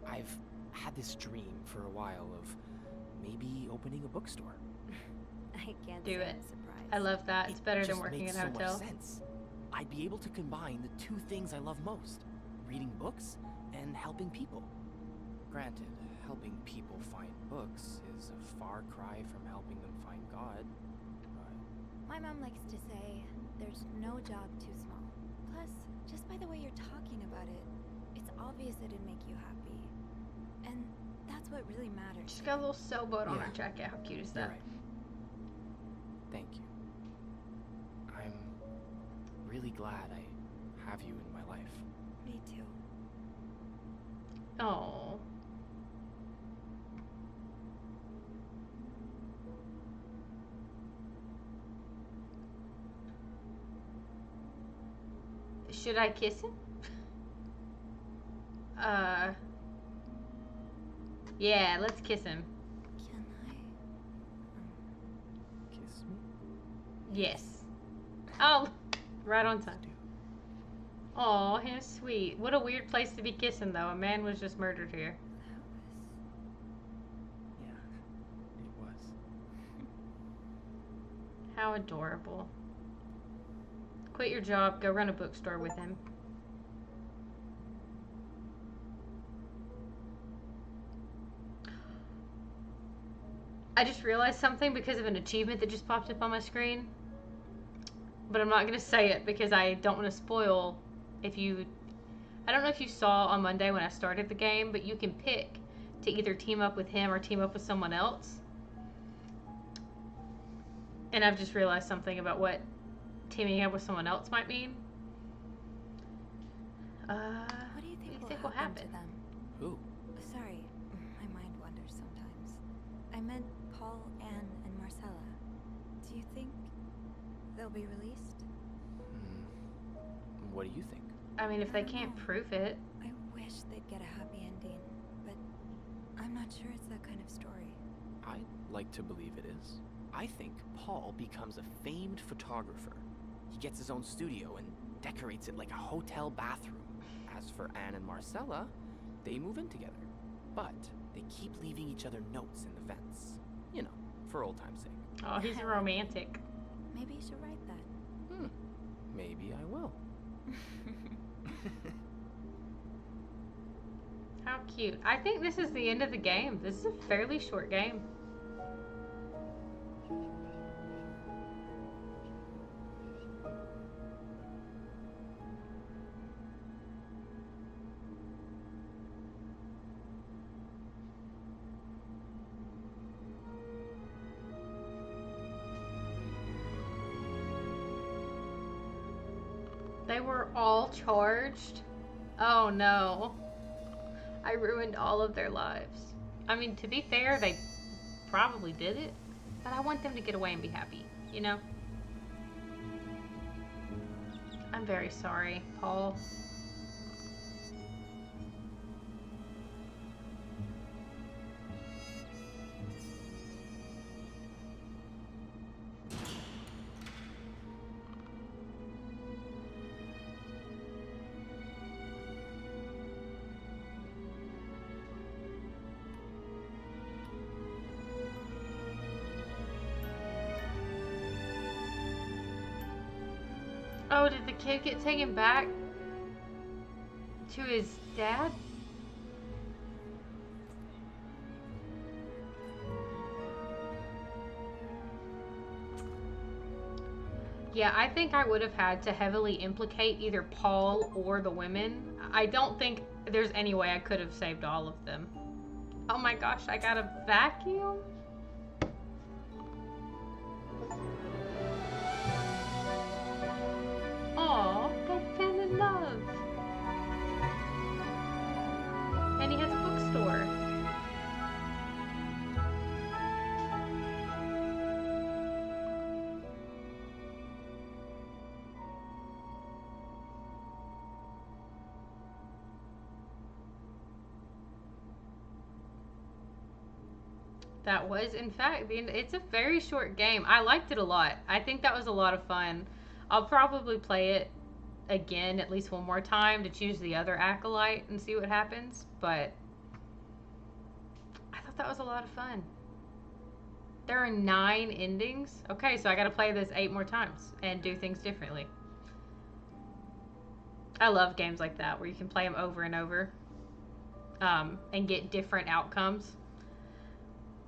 I've had this dream for a while of maybe opening a bookstore. I can't Do say it. I'm surprised. I love that. It's better than just working makes at a so hotel. much sense. I'd be able to combine the two things I love most, reading books and helping people. Granted, helping people find books is a far cry from helping them find God, but My mom likes to say there's no job too small. Plus, just by the way you're talking about it, it's obvious it'd make you happy. And that's what really matters. She's got a little sailboat on Yeah. her jacket. How cute is you're that? right. Thank you. I'm really glad I have you in my life. Me too. Oh. Should I kiss him? Yeah, let's kiss him. Can I? Kiss me? Yes. Oh, right on time. Oh, how sweet. What a weird place to be kissing, though. A man was just murdered here. Yeah, it was. How adorable. Quit your job, go run a bookstore with him. I just realized something because of an achievement that just popped up on my screen. But I'm not going to say it because I don't want to spoil if you... I don't know if you saw on Monday when I started the game, but you can pick to either team up with him or team up with someone else. And I've just realized something about what teaming up with someone else might mean. What do you think, will happen? to them? Who? Sorry, my mind wanders sometimes. I meant Paul, Anne, and Marcella. Do you think they'll be released? What do you think? I mean, if I they don't can't know. prove it. I wish they'd get a happy ending, but I'm not sure it's that kind of story. I'd like to believe it is. I think Paul becomes a famed photographer. He gets his own studio and decorates it like a hotel bathroom. As for Anne and Marcella, they move in together. But they keep leaving each other notes in the vents. You know, for old time's sake. Oh, he's romantic. Maybe you should write that. Maybe I will. How cute. I think this is the end of the game. This is a fairly short game. They were all charged? Oh no. I ruined all of their lives. I mean, to be fair, they probably did it, but I want them to get away and be happy, you know? I'm very sorry, Paul. Oh, did the kid get taken back to his dad? Yeah, I think I would have had to heavily implicate either Paul or the women. I don't think there's any way I could have saved all of them. Oh my gosh, I got a vacuum? Aw, they fell in love. That was, in fact, it's a very short game. I liked it a lot. I think that was a lot of fun. I'll probably play it again at least one more time to choose the other Acolyte and see what happens, but I thought that was a lot of fun. There are 9 endings. Okay, so I gotta play this 8 more times and do things differently. I love games like that where you can play them over and over and get different outcomes.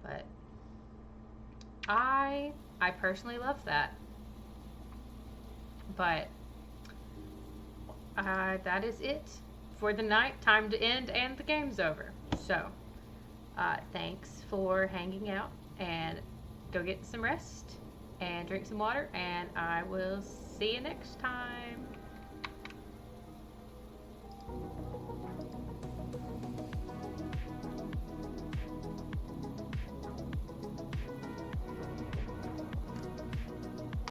But I personally love that. But that is it for the night. Time to end, and the game's over. So thanks for hanging out, and go get some rest and drink some water, and I will see you next time.